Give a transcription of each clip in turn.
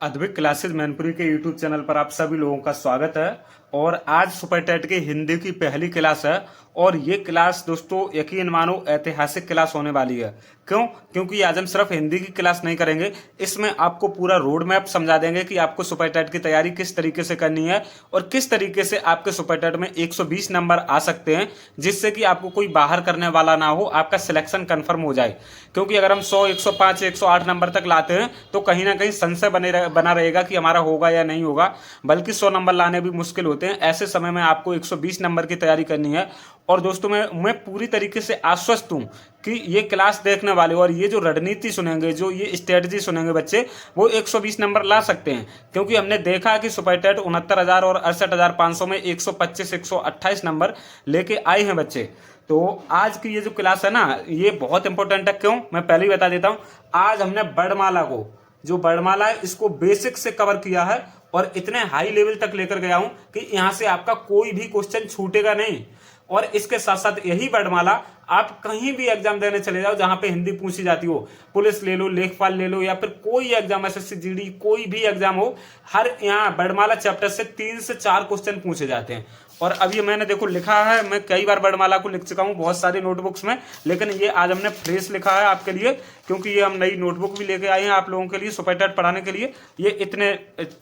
Advik classes Mainpuri के YouTube channel पर आप सभी लोगों का स्वागत है। और आज सुपर टेट की हिंदी की पहली क्लास है और ये क्लास दोस्तों यकीन मानो ऐतिहासिक क्लास होने वाली है। क्यों? क्योंकि आज हम सिर्फ हिंदी की क्लास नहीं करेंगे, इसमें आपको पूरा रोड मैप समझा देंगे कि आपको सुपर टेट की तैयारी किस तरीके से करनी है और किस तरीके से आपके सुपर टेट में 120 नंबर आ सकते हैं, जिससे कि आपको कोई बाहर करने वाला ना हो, आपका सिलेक्शन कंफर्म हो जाए। क्योंकि अगर हम 100, 105, 108 नंबर तक लाते हैं तो कहीं ना कहीं संशय बना रहेगा कि हमारा होगा या नहीं होगा, बल्कि 100 नंबर लाने भी मुश्किल होते हैं। ऐसे समय में आपको 120 नंबर की तैयारी करनी है। और दोस्तों मैं पूरी तरीके से आश्वस्त हूं कि ये क्लास देखने वाले और ये जो रणनीति सुनेंगे, जो ये स्ट्रेटजी सुनेंगे बच्चे, वो 120 नंबर ला सकते हैं। क्योंकि हमने देखा कि सुपर टेट 69,000 और 68,500 में 125 128 नंबर लेके आए हैं बच्चे। तो आज की ये जो क्लास है ना, ये बहुत इंपॉर्टेंट है। क्यों? मैं पहले ही बता देता हूं। आज हमने वर्णमाला को, जो वर्णमाला है, इसको बेसिक से कवर किया है और इतने हाई लेवल तक लेकर गया हूं कि यहां से आपका कोई भी क्वेश्चन छूटेगा नहीं। और इसके साथ साथ यही वर्णमाला आप कहीं भी एग्जाम देने चले जाओ जहां पे हिंदी पूछी जाती हो, पुलिस ले लो, लेखपाल ले लो, या फिर कोई एग्जाम, एसएससी जीडी, कोई भी एग्जाम हो, हर यहाँ वर्णमाला चैप्टर से 3 से 4 क्वेश्चन पूछे जाते हैं। और अब ये मैंने देखो लिखा है, मैं कई बार वर्णमाला को लिख चुका हूँ बहुत सारी नोटबुक्स में, लेकिन ये आज हमने फ्रेश लिखा है आपके लिए, क्योंकि ये हम नई नोटबुक भी लेके आए हैं आप लोगों के लिए सुपर टेट पढ़ाने के लिए। ये इतने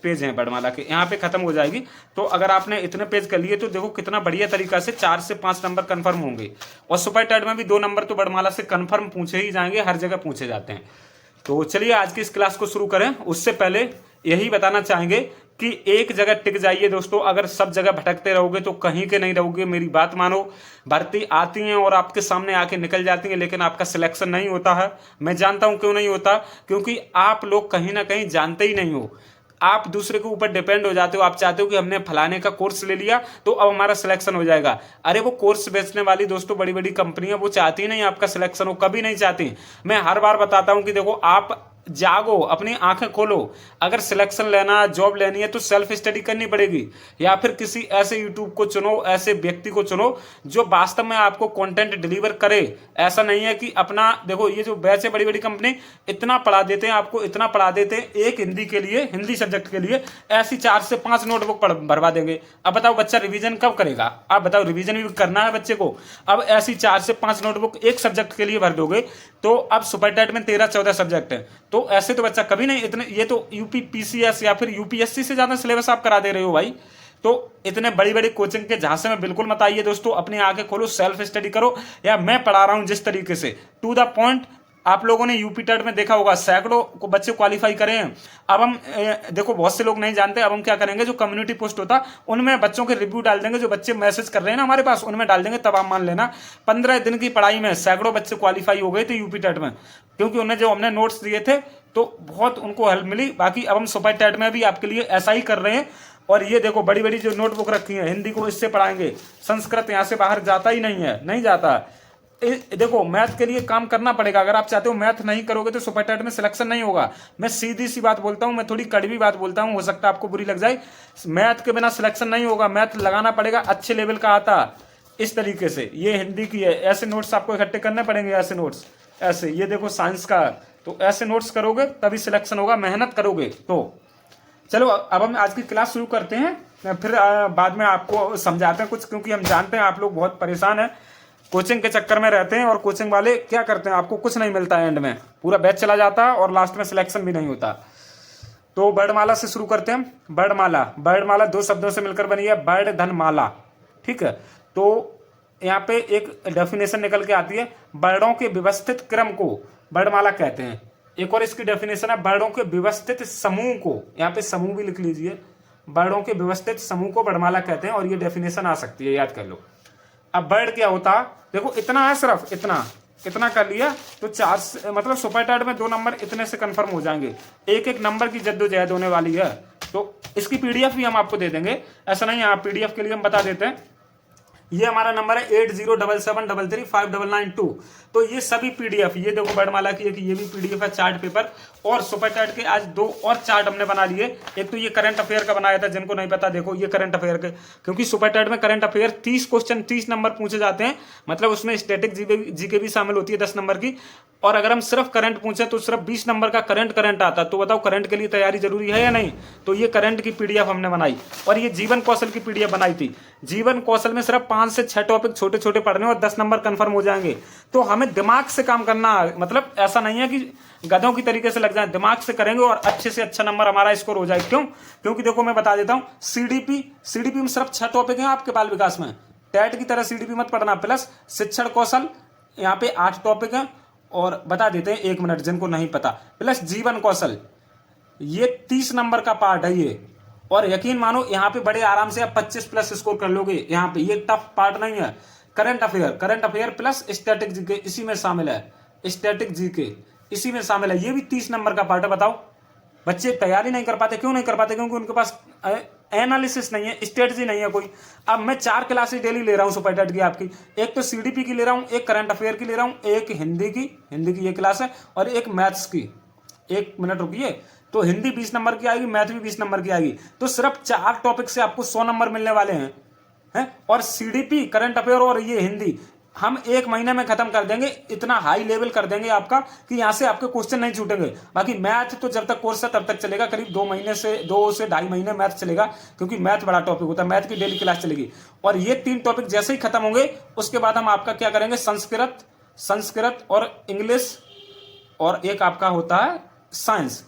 पेज हैं वर्णमाला के, यहाँ पे खत्म हो जाएगी। तो अगर आपने इतने पेज कर लिए तो देखो कितना बढ़िया तरीका से 4 से 5 नंबर कंफर्म होंगे। और सुपर टेट में भी 2 नंबर तो वर्णमाला से कंफर्म पूछे ही जाएंगे, हर जगह पूछे जाते हैं। तो चलिए आज की इस क्लास को शुरू करें। उससे पहले यही बताना चाहेंगे कि एक जगह टिक जाइए दोस्तों। अगर सब जगह भटकते रहोगे तो कहीं के नहीं रहोगे। मेरी बात मानो, भर्ती आती हैं और आपके सामने आके निकल जाती हैं, लेकिन आपका सिलेक्शन नहीं होता है। मैं जानता हूं क्यों नहीं होता, क्योंकि आप लोग कहीं ना कहीं जानते ही नहीं हो। आप दूसरे के ऊपर डिपेंड हो जाते हो। आप चाहते हो कि हमने फलाने का कोर्स ले लिया तो अब हमारा सिलेक्शन हो जाएगा। अरे वो कोर्स बेचने वाली दोस्तों बड़ी बड़ी कंपनियां, वो चाहती नहीं आपका सिलेक्शन हो, कभी नहीं चाहती। मैं हर बार बताता हूं कि देखो, आप जागो, अपनी आंखें खोलो। अगर सिलेक्शन लेना, जॉब लेनी है तो सेल्फ स्टडी करनी पड़ेगी, या फिर किसी ऐसे यूट्यूब को चुनो, ऐसे व्यक्ति को चुनो जो वास्तव में आपको कंटेंट डिलीवर करे। ऐसा नहीं है कि अपना, देखो ये जो बैच है, बड़ी बड़ी कंपनी इतना पढ़ा देते हैं आपको, इतना पढ़ा देते हैं एक हिंदी के लिए, हिंदी सब्जेक्ट के लिए ऐसी 4 से 5 नोटबुक भरवा देंगे। अब बताओ बच्चा रिवीजन कब करेगा? आप बताओ, रिवीजन भी करना है बच्चे को। अब ऐसी 4 से 5 नोटबुक एक सब्जेक्ट के लिए भर दोगे तो अब सुपर टेट में 13-14 सब्जेक्ट है, तो ऐसे तो बच्चा कभी नहीं इतने, ये तो यूपी पीसीएस या फिर यूपीएससी से ज्यादा सिलेबस आप करा दे रहे हो भाई। तो इतने बड़ी बड़ी कोचिंग के झांसे में बिल्कुल मत आइए दोस्तों। अपनी आंखें खोलो, सेल्फ स्टडी करो, या मैं पढ़ा रहा हूं जिस तरीके से, टू द पॉइंट। आप लोगों ने यूपी टेट में देखा होगा, सैकड़ों को बच्चे क्वालिफाई करे हैं। अब हम देखो, बहुत से लोग नहीं जानते, अब हम क्या करेंगे, जो कम्युनिटी पोस्ट होता उनमें बच्चों के रिव्यू डाल देंगे। जो बच्चे मैसेज कर रहे हैं ना हमारे पास, उनमें डाल देंगे, तब आप मान लेना 15 दिन की पढ़ाई में सैकड़ों बच्चे क्वालिफाई हो गए थे यूपी टेट में, क्योंकि उन्हें जो हमने नोट्स दिए थे तो बहुत उनको हेल्प मिली। बाकी अब हम सुपर टेट में भी आपके लिए ऐसा ही कर रहे हैं। और ये देखो, बड़ी बड़ी जो नोटबुक रखी है, हिंदी को इससे पढ़ाएंगे, संस्कृत यहाँ से बाहर जाता ही नहीं है, नहीं जाता। देखो, मैथ के लिए काम करना पड़ेगा। अगर आप चाहते हो मैथ नहीं करोगे तो सुपर टेट में सिलेक्शन नहीं होगा। मैं सीधी सी बात बोलता हूं, मैं थोड़ी कड़वी बात बोलता हूं, हो सकता है आपको बुरी लग जाए। मैथ के बिना सिलेक्शन नहीं होगा, मैथ लगाना पड़ेगा, अच्छे लेवल का आता इस तरीके से। ये हिंदी की है, ऐसे नोट्स आपको इकट्ठे करने पड़ेंगे, ऐसे नोट्स, ऐसे। ये देखो साइंस का, तो ऐसे नोट्स करोगे तभी सिलेक्शन होगा, मेहनत करोगे तो। चलो अब हम आज की क्लास शुरू करते हैं, फिर बाद में आपको समझाते हैं कुछ, क्योंकि हम जानते हैं आप लोग बहुत परेशान हैं, कोचिंग के चक्कर में रहते हैं। और कोचिंग वाले क्या करते हैं, आपको कुछ नहीं मिलता है, एंड में पूरा बैच चला जाता है और लास्ट में सिलेक्शन भी नहीं होता। तो वर्णमाला से शुरू करते हैं। वर्णमाला, वर्णमाला 2 शब्दों से मिलकर बनी है, वर्ण धन माला, ठीक है। तो यहाँ पे एक डेफिनेशन निकल के आती है, वर्णों के व्यवस्थित क्रम को वर्णमाला कहते हैं। एक और इसकी डेफिनेशन है, वर्णों के व्यवस्थित समूह को, यहाँ पे समूह भी लिख लीजिए, वर्णों के व्यवस्थित समूह को वर्णमाला कहते हैं। और ये डेफिनेशन आ सकती है, याद कर लो। अब वर्ण क्या होता, देखो इतना है, सिर्फ इतना इतना कर लिया तो 4 मतलब सुपर टेट में 2 नंबर इतने से कंफर्म हो जाएंगे। एक एक नंबर की जद्दोजहद होने वाली है। तो इसकी पीडीएफ भी हम आपको दे देंगे, ऐसा नहीं है। आप पीडीएफ के लिए हम बता देते हैं ये हमारा नंबर है 8077335992। तो ये सभी पीडीएफ, ये देखो वर्णमाला की एक ये भी पीडीएफ है, चार्ट पेपर। और सुपर टैट के आज 2 और चार्ट हमने बना लिए। एक तो ये करंट अफेयर का बनाया था, जिनको नहीं पता देखो ये करंट अफेयर के, क्योंकि सुपर टैट में करंट अफेयर 30 क्वेश्चन 30 नंबर पूछे जाते हैं, मतलब उसमें स्टैटिक जीके भी शामिल होती है 10 नंबर की। और अगर हम सिर्फ करंट पूछे तो सिर्फ 20 नंबर का करंट आता। तो बताओ करंट के लिए तैयारी जरूरी है या नहीं? तो ये करंट की पीडीएफ हमने बनाई। और ये जीवन कौशल की पीडीएफ बनाई थी। जीवन कौशल में सिर्फ 5 से 6 टॉपिक छोटे छोटे पढ़ने और 10 नंबर कंफर्म हो जाएंगे। तो हमें दिमाग से काम करना, मतलब ऐसा नहीं है कि गधों की तरीके से लग जाए, दिमाग से करेंगे और अच्छे से अच्छा नंबर हमारा स्कोर हो जाए। क्यों? क्योंकि देखो मैं बता देता हूं, सीडीपी में सिर्फ 6 टॉपिक हैं आपके बाल विकास में। टैट की तरह सीडीपी मत पढ़ना। प्लस शिक्षण कौशल यहाँ पे 8 टॉपिक हैं। और बता देते हैं 1 मिनट जिनको नहीं पता, प्लस जीवन कौशल ये 30 नंबर का पार्ट है ये। और यकीन मानो यहाँ पे बड़े आराम से आप 25 प्लस स्कोर कर लोगे। यहाँ पे ये टफ पार्ट नहीं है। Current affair plus static GK इसी में शामिल है। स्टैटिक जीके इसी में शामिल है। ये भी 30 नंबर का पार्ट है। बताओ बच्चे तैयारी नहीं कर पाते, क्यों नहीं कर पाते? क्योंकि उनके पास एनालिसिस नहीं है, स्ट्रेटजी नहीं है कोई। अब मैं 4 क्लासेस डेली ले रहा हूँ सुपर टैट की आपकी। एक तो सीडीपी की ले रहा हूँ, एक करंट अफेयर की ले रहा हूँ, एक हिंदी की ये क्लास है, और एक मैथ्स की। 1 मिनट रुकिए। तो हिंदी 20 नंबर की आएगी, मैथ भी 20 नंबर की आएगी। तो सिर्फ 4 टॉपिक से आपको 100 नंबर मिलने वाले हैं। और सीडीपी, करंट अफेयर और ये हिंदी हम 1 महीने में खत्म कर देंगे। इतना हाई लेवल कर देंगे आपका कि यहां से आपके क्वेश्चन नहीं छूटेंगे। बाकी मैथ तो जब तक कोर्स है तब तक चलेगा, करीब 2 से 2.5 महीने मैथ चलेगा, क्योंकि मैथ बड़ा टॉपिक होता है। मैथ की डेली क्लास चलेगी। और ये 3 टॉपिक जैसे ही खत्म होंगे उसके बाद हम आपका क्या करेंगे, संस्कृत और इंग्लिश, और एक आपका होता है साइंस,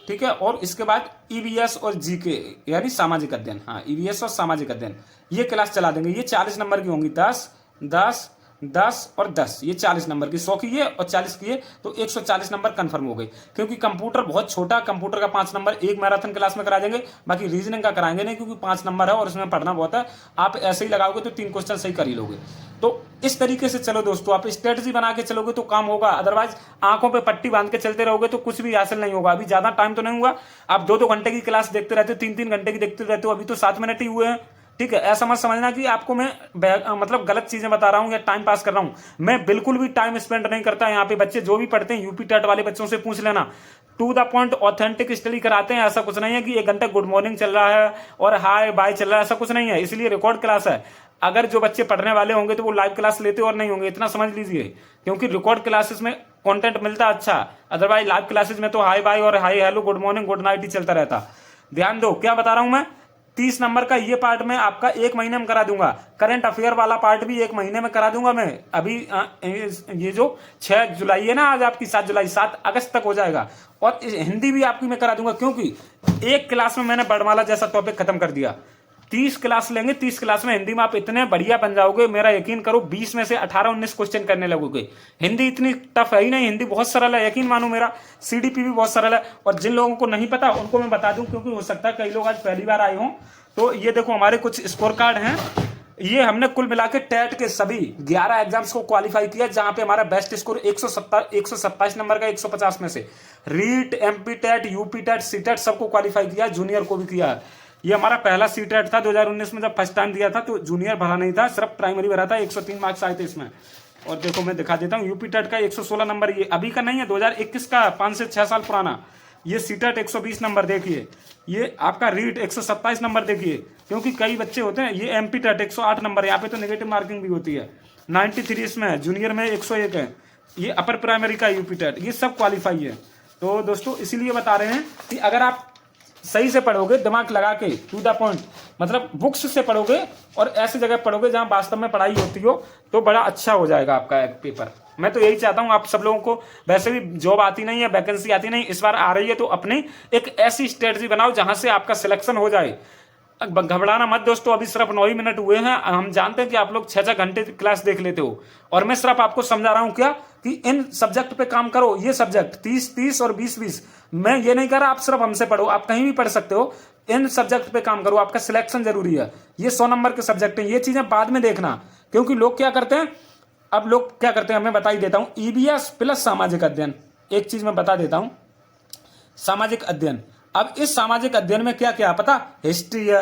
ठीक है। और इसके बाद ईवीएस और जीके यानी सामाजिक अध्ययन। हाँ, ईवीएस और सामाजिक अध्ययन ये क्लास चला देंगे। ये 40 नंबर की होंगी। 10 10 10 और 10, ये 40 नंबर की। 100 की ये और 40 की ये, तो 140 नंबर कंफर्म हो गई। क्योंकि कंप्यूटर बहुत छोटा, कंप्यूटर का 5 नंबर एक मैराथन क्लास में करा देंगे। बाकी रीजनिंग का कराएंगे नहीं, क्योंकि 5 नंबर है और उसमें पढ़ना बहुत है। आप ऐसे ही लगाओगे तो 3 क्वेश्चन सही कर ही लोगे। तो इस तरीके से चलो दोस्तों, आप स्ट्रेटजी बना के चलोगे तो काम होगा। अदरवाइज आंखों पे पट्टी बांध के चलते रहोगे तो कुछ भी हासिल नहीं होगा। अभी ज्यादा टाइम तो नहीं हुआ, आप 2-2 घंटे की क्लास देखते रहते हो, 3-3 घंटे की देखते रहते हो। अभी तो 7 मिनट ही हुए हैं, ठीक है। ऐसा मत समझना कि आपको मैं मतलब गलत चीजें बता रहा हूं या टाइम पास कर रहा हूं। मैं बिल्कुल भी टाइम स्पेंड नहीं करता। यहाँ पे बच्चे जो भी पढ़ते हैं, यूपी टेट वाले बच्चों से पूछ लेना, to the point authentic study कराते हैं। ऐसा कुछ नहीं है कि 1 घंटे गुड मॉर्निंग चल रहा है और हाय बाय चल रहा है, ऐसा कुछ नहीं है। इसलिए रिकॉर्ड क्लास है। अगर जो बच्चे पढ़ने वाले होंगे तो वो लाइव क्लास लेते और नहीं होंगे, इतना समझ लीजिए। क्योंकि रिकॉर्ड क्लासेस में कंटेंट मिलता अच्छा, अदरवाइज लाइव क्लासेस में तो हाय बाय और hi hello good morning good night ही चलता रहता। ध्यान दो क्या बता रहा हूं मैं। 30 नंबर का ये पार्ट मैं आपका 1 महीने में करा दूंगा। करंट अफेयर वाला पार्ट भी 1 महीने में करा दूंगा मैं। अभी ये जो 6 जुलाई है ना, आज आपकी 7 जुलाई, 7 अगस्त तक हो जाएगा। और हिंदी भी आपकी मैं करा दूंगा, क्योंकि एक क्लास में मैंने वर्णमाला जैसा टॉपिक खत्म कर दिया। 30 क्लास लेंगे, 30 क्लास में हिंदी में आप इतने बढ़िया बन जाओगे, मेरा यकीन करो 20 में से 18-19 क्वेश्चन करने लगोगे। हिंदी इतनी टफ है ही नहीं, हिंदी बहुत सरल है, यकीन मानो मेरा। सीडीपी भी बहुत सरल है। और जिन लोगों को नहीं पता उनको मैं बता दूं, क्योंकि हो सकता है कई लोग आज पहली बार आए हों। तो ये देखो हमारे कुछ स्कोर कार्ड हैं। ये हमने कुल मिला के टेट के सभी 11 एग्जाम्स को क्वालिफाई किया, जहां पे हमारा बेस्ट स्कोर 127 नंबर का 150 में से। REET, MP TET, UP TET, C TET सबको क्वालिफाई किया, जूनियर को भी किया है। ये हमारा पहला सी टेट था 2019 में, जब फर्स्ट टाइम दिया था तो जूनियर भरा नहीं था, सिर्फ प्राइमरी भरा था। 103 मार्क्स आए थे इसमें। और देखो मैं दिखा देता हूँ, यूपी टेट का 116 नंबर, ये अभी का नहीं है, 2021 का, 5 से 6 साल पुराना। ये सी टेट 120 नंबर देखिए। ये आपका रीट 127 नंबर देखिए, क्योंकि कई बच्चे होते हैं। ये एमपी टेट 108 नंबर, यहाँ पे तो नेगेटिव मार्किंग भी होती है। 93 इसमें है, जूनियर में 101 है। ये अपर प्राइमरी का यूपी टेट, ये सब क्वालिफाई है। तो दोस्तों इसीलिए बता रहे हैं कि अगर आप सही से पढ़ोगे, दिमाग लगा के, टू द पॉइंट, मतलब बुक्स से पढ़ोगे और ऐसी जगह पढ़ोगे जहां वास्तव में पढ़ाई होती हो, तो बड़ा अच्छा हो जाएगा आपका पेपर। मैं तो यही चाहता हूं आप सब लोगों को। वैसे भी जॉब आती नहीं है, वैकेंसी आती नहीं, इस बार आ रही है, तो अपनी एक ऐसी स्ट्रेटजी बनाओ जहां से आपका सिलेक्शन हो जाए। घबराना मत दोस्तों, अभी सिर्फ 9 ही मिनट हुए हैं। हम जानते हैं कि आप लोग 6-6 घंटे क्लास देख लेते हो, और मैं सिर्फ आपको समझा रहा हूं क्या कि इन सब्जेक्ट पे काम करो। ये सब्जेक्ट 30-30 और 20-20, मैं ये नहीं कह रहा आप सिर्फ हमसे पढ़ो, आप कहीं भी पढ़ सकते हो। इन सब्जेक्ट पे काम करो, आपका सिलेक्शन जरूरी है। ये 100 नंबर के सब्जेक्ट हैं, ये चीजें बाद में देखना। क्योंकि लोग क्या करते हैं, अब लोग क्या करते हैं, मैं बता ही देता हूं। ईवीएस प्लस सामाजिक अध्ययन, एक चीज मैं बता देता हूं, सामाजिक अध्ययन। अब इस सामाजिक अध्ययन में क्या क्या पता, हिस्ट्री है,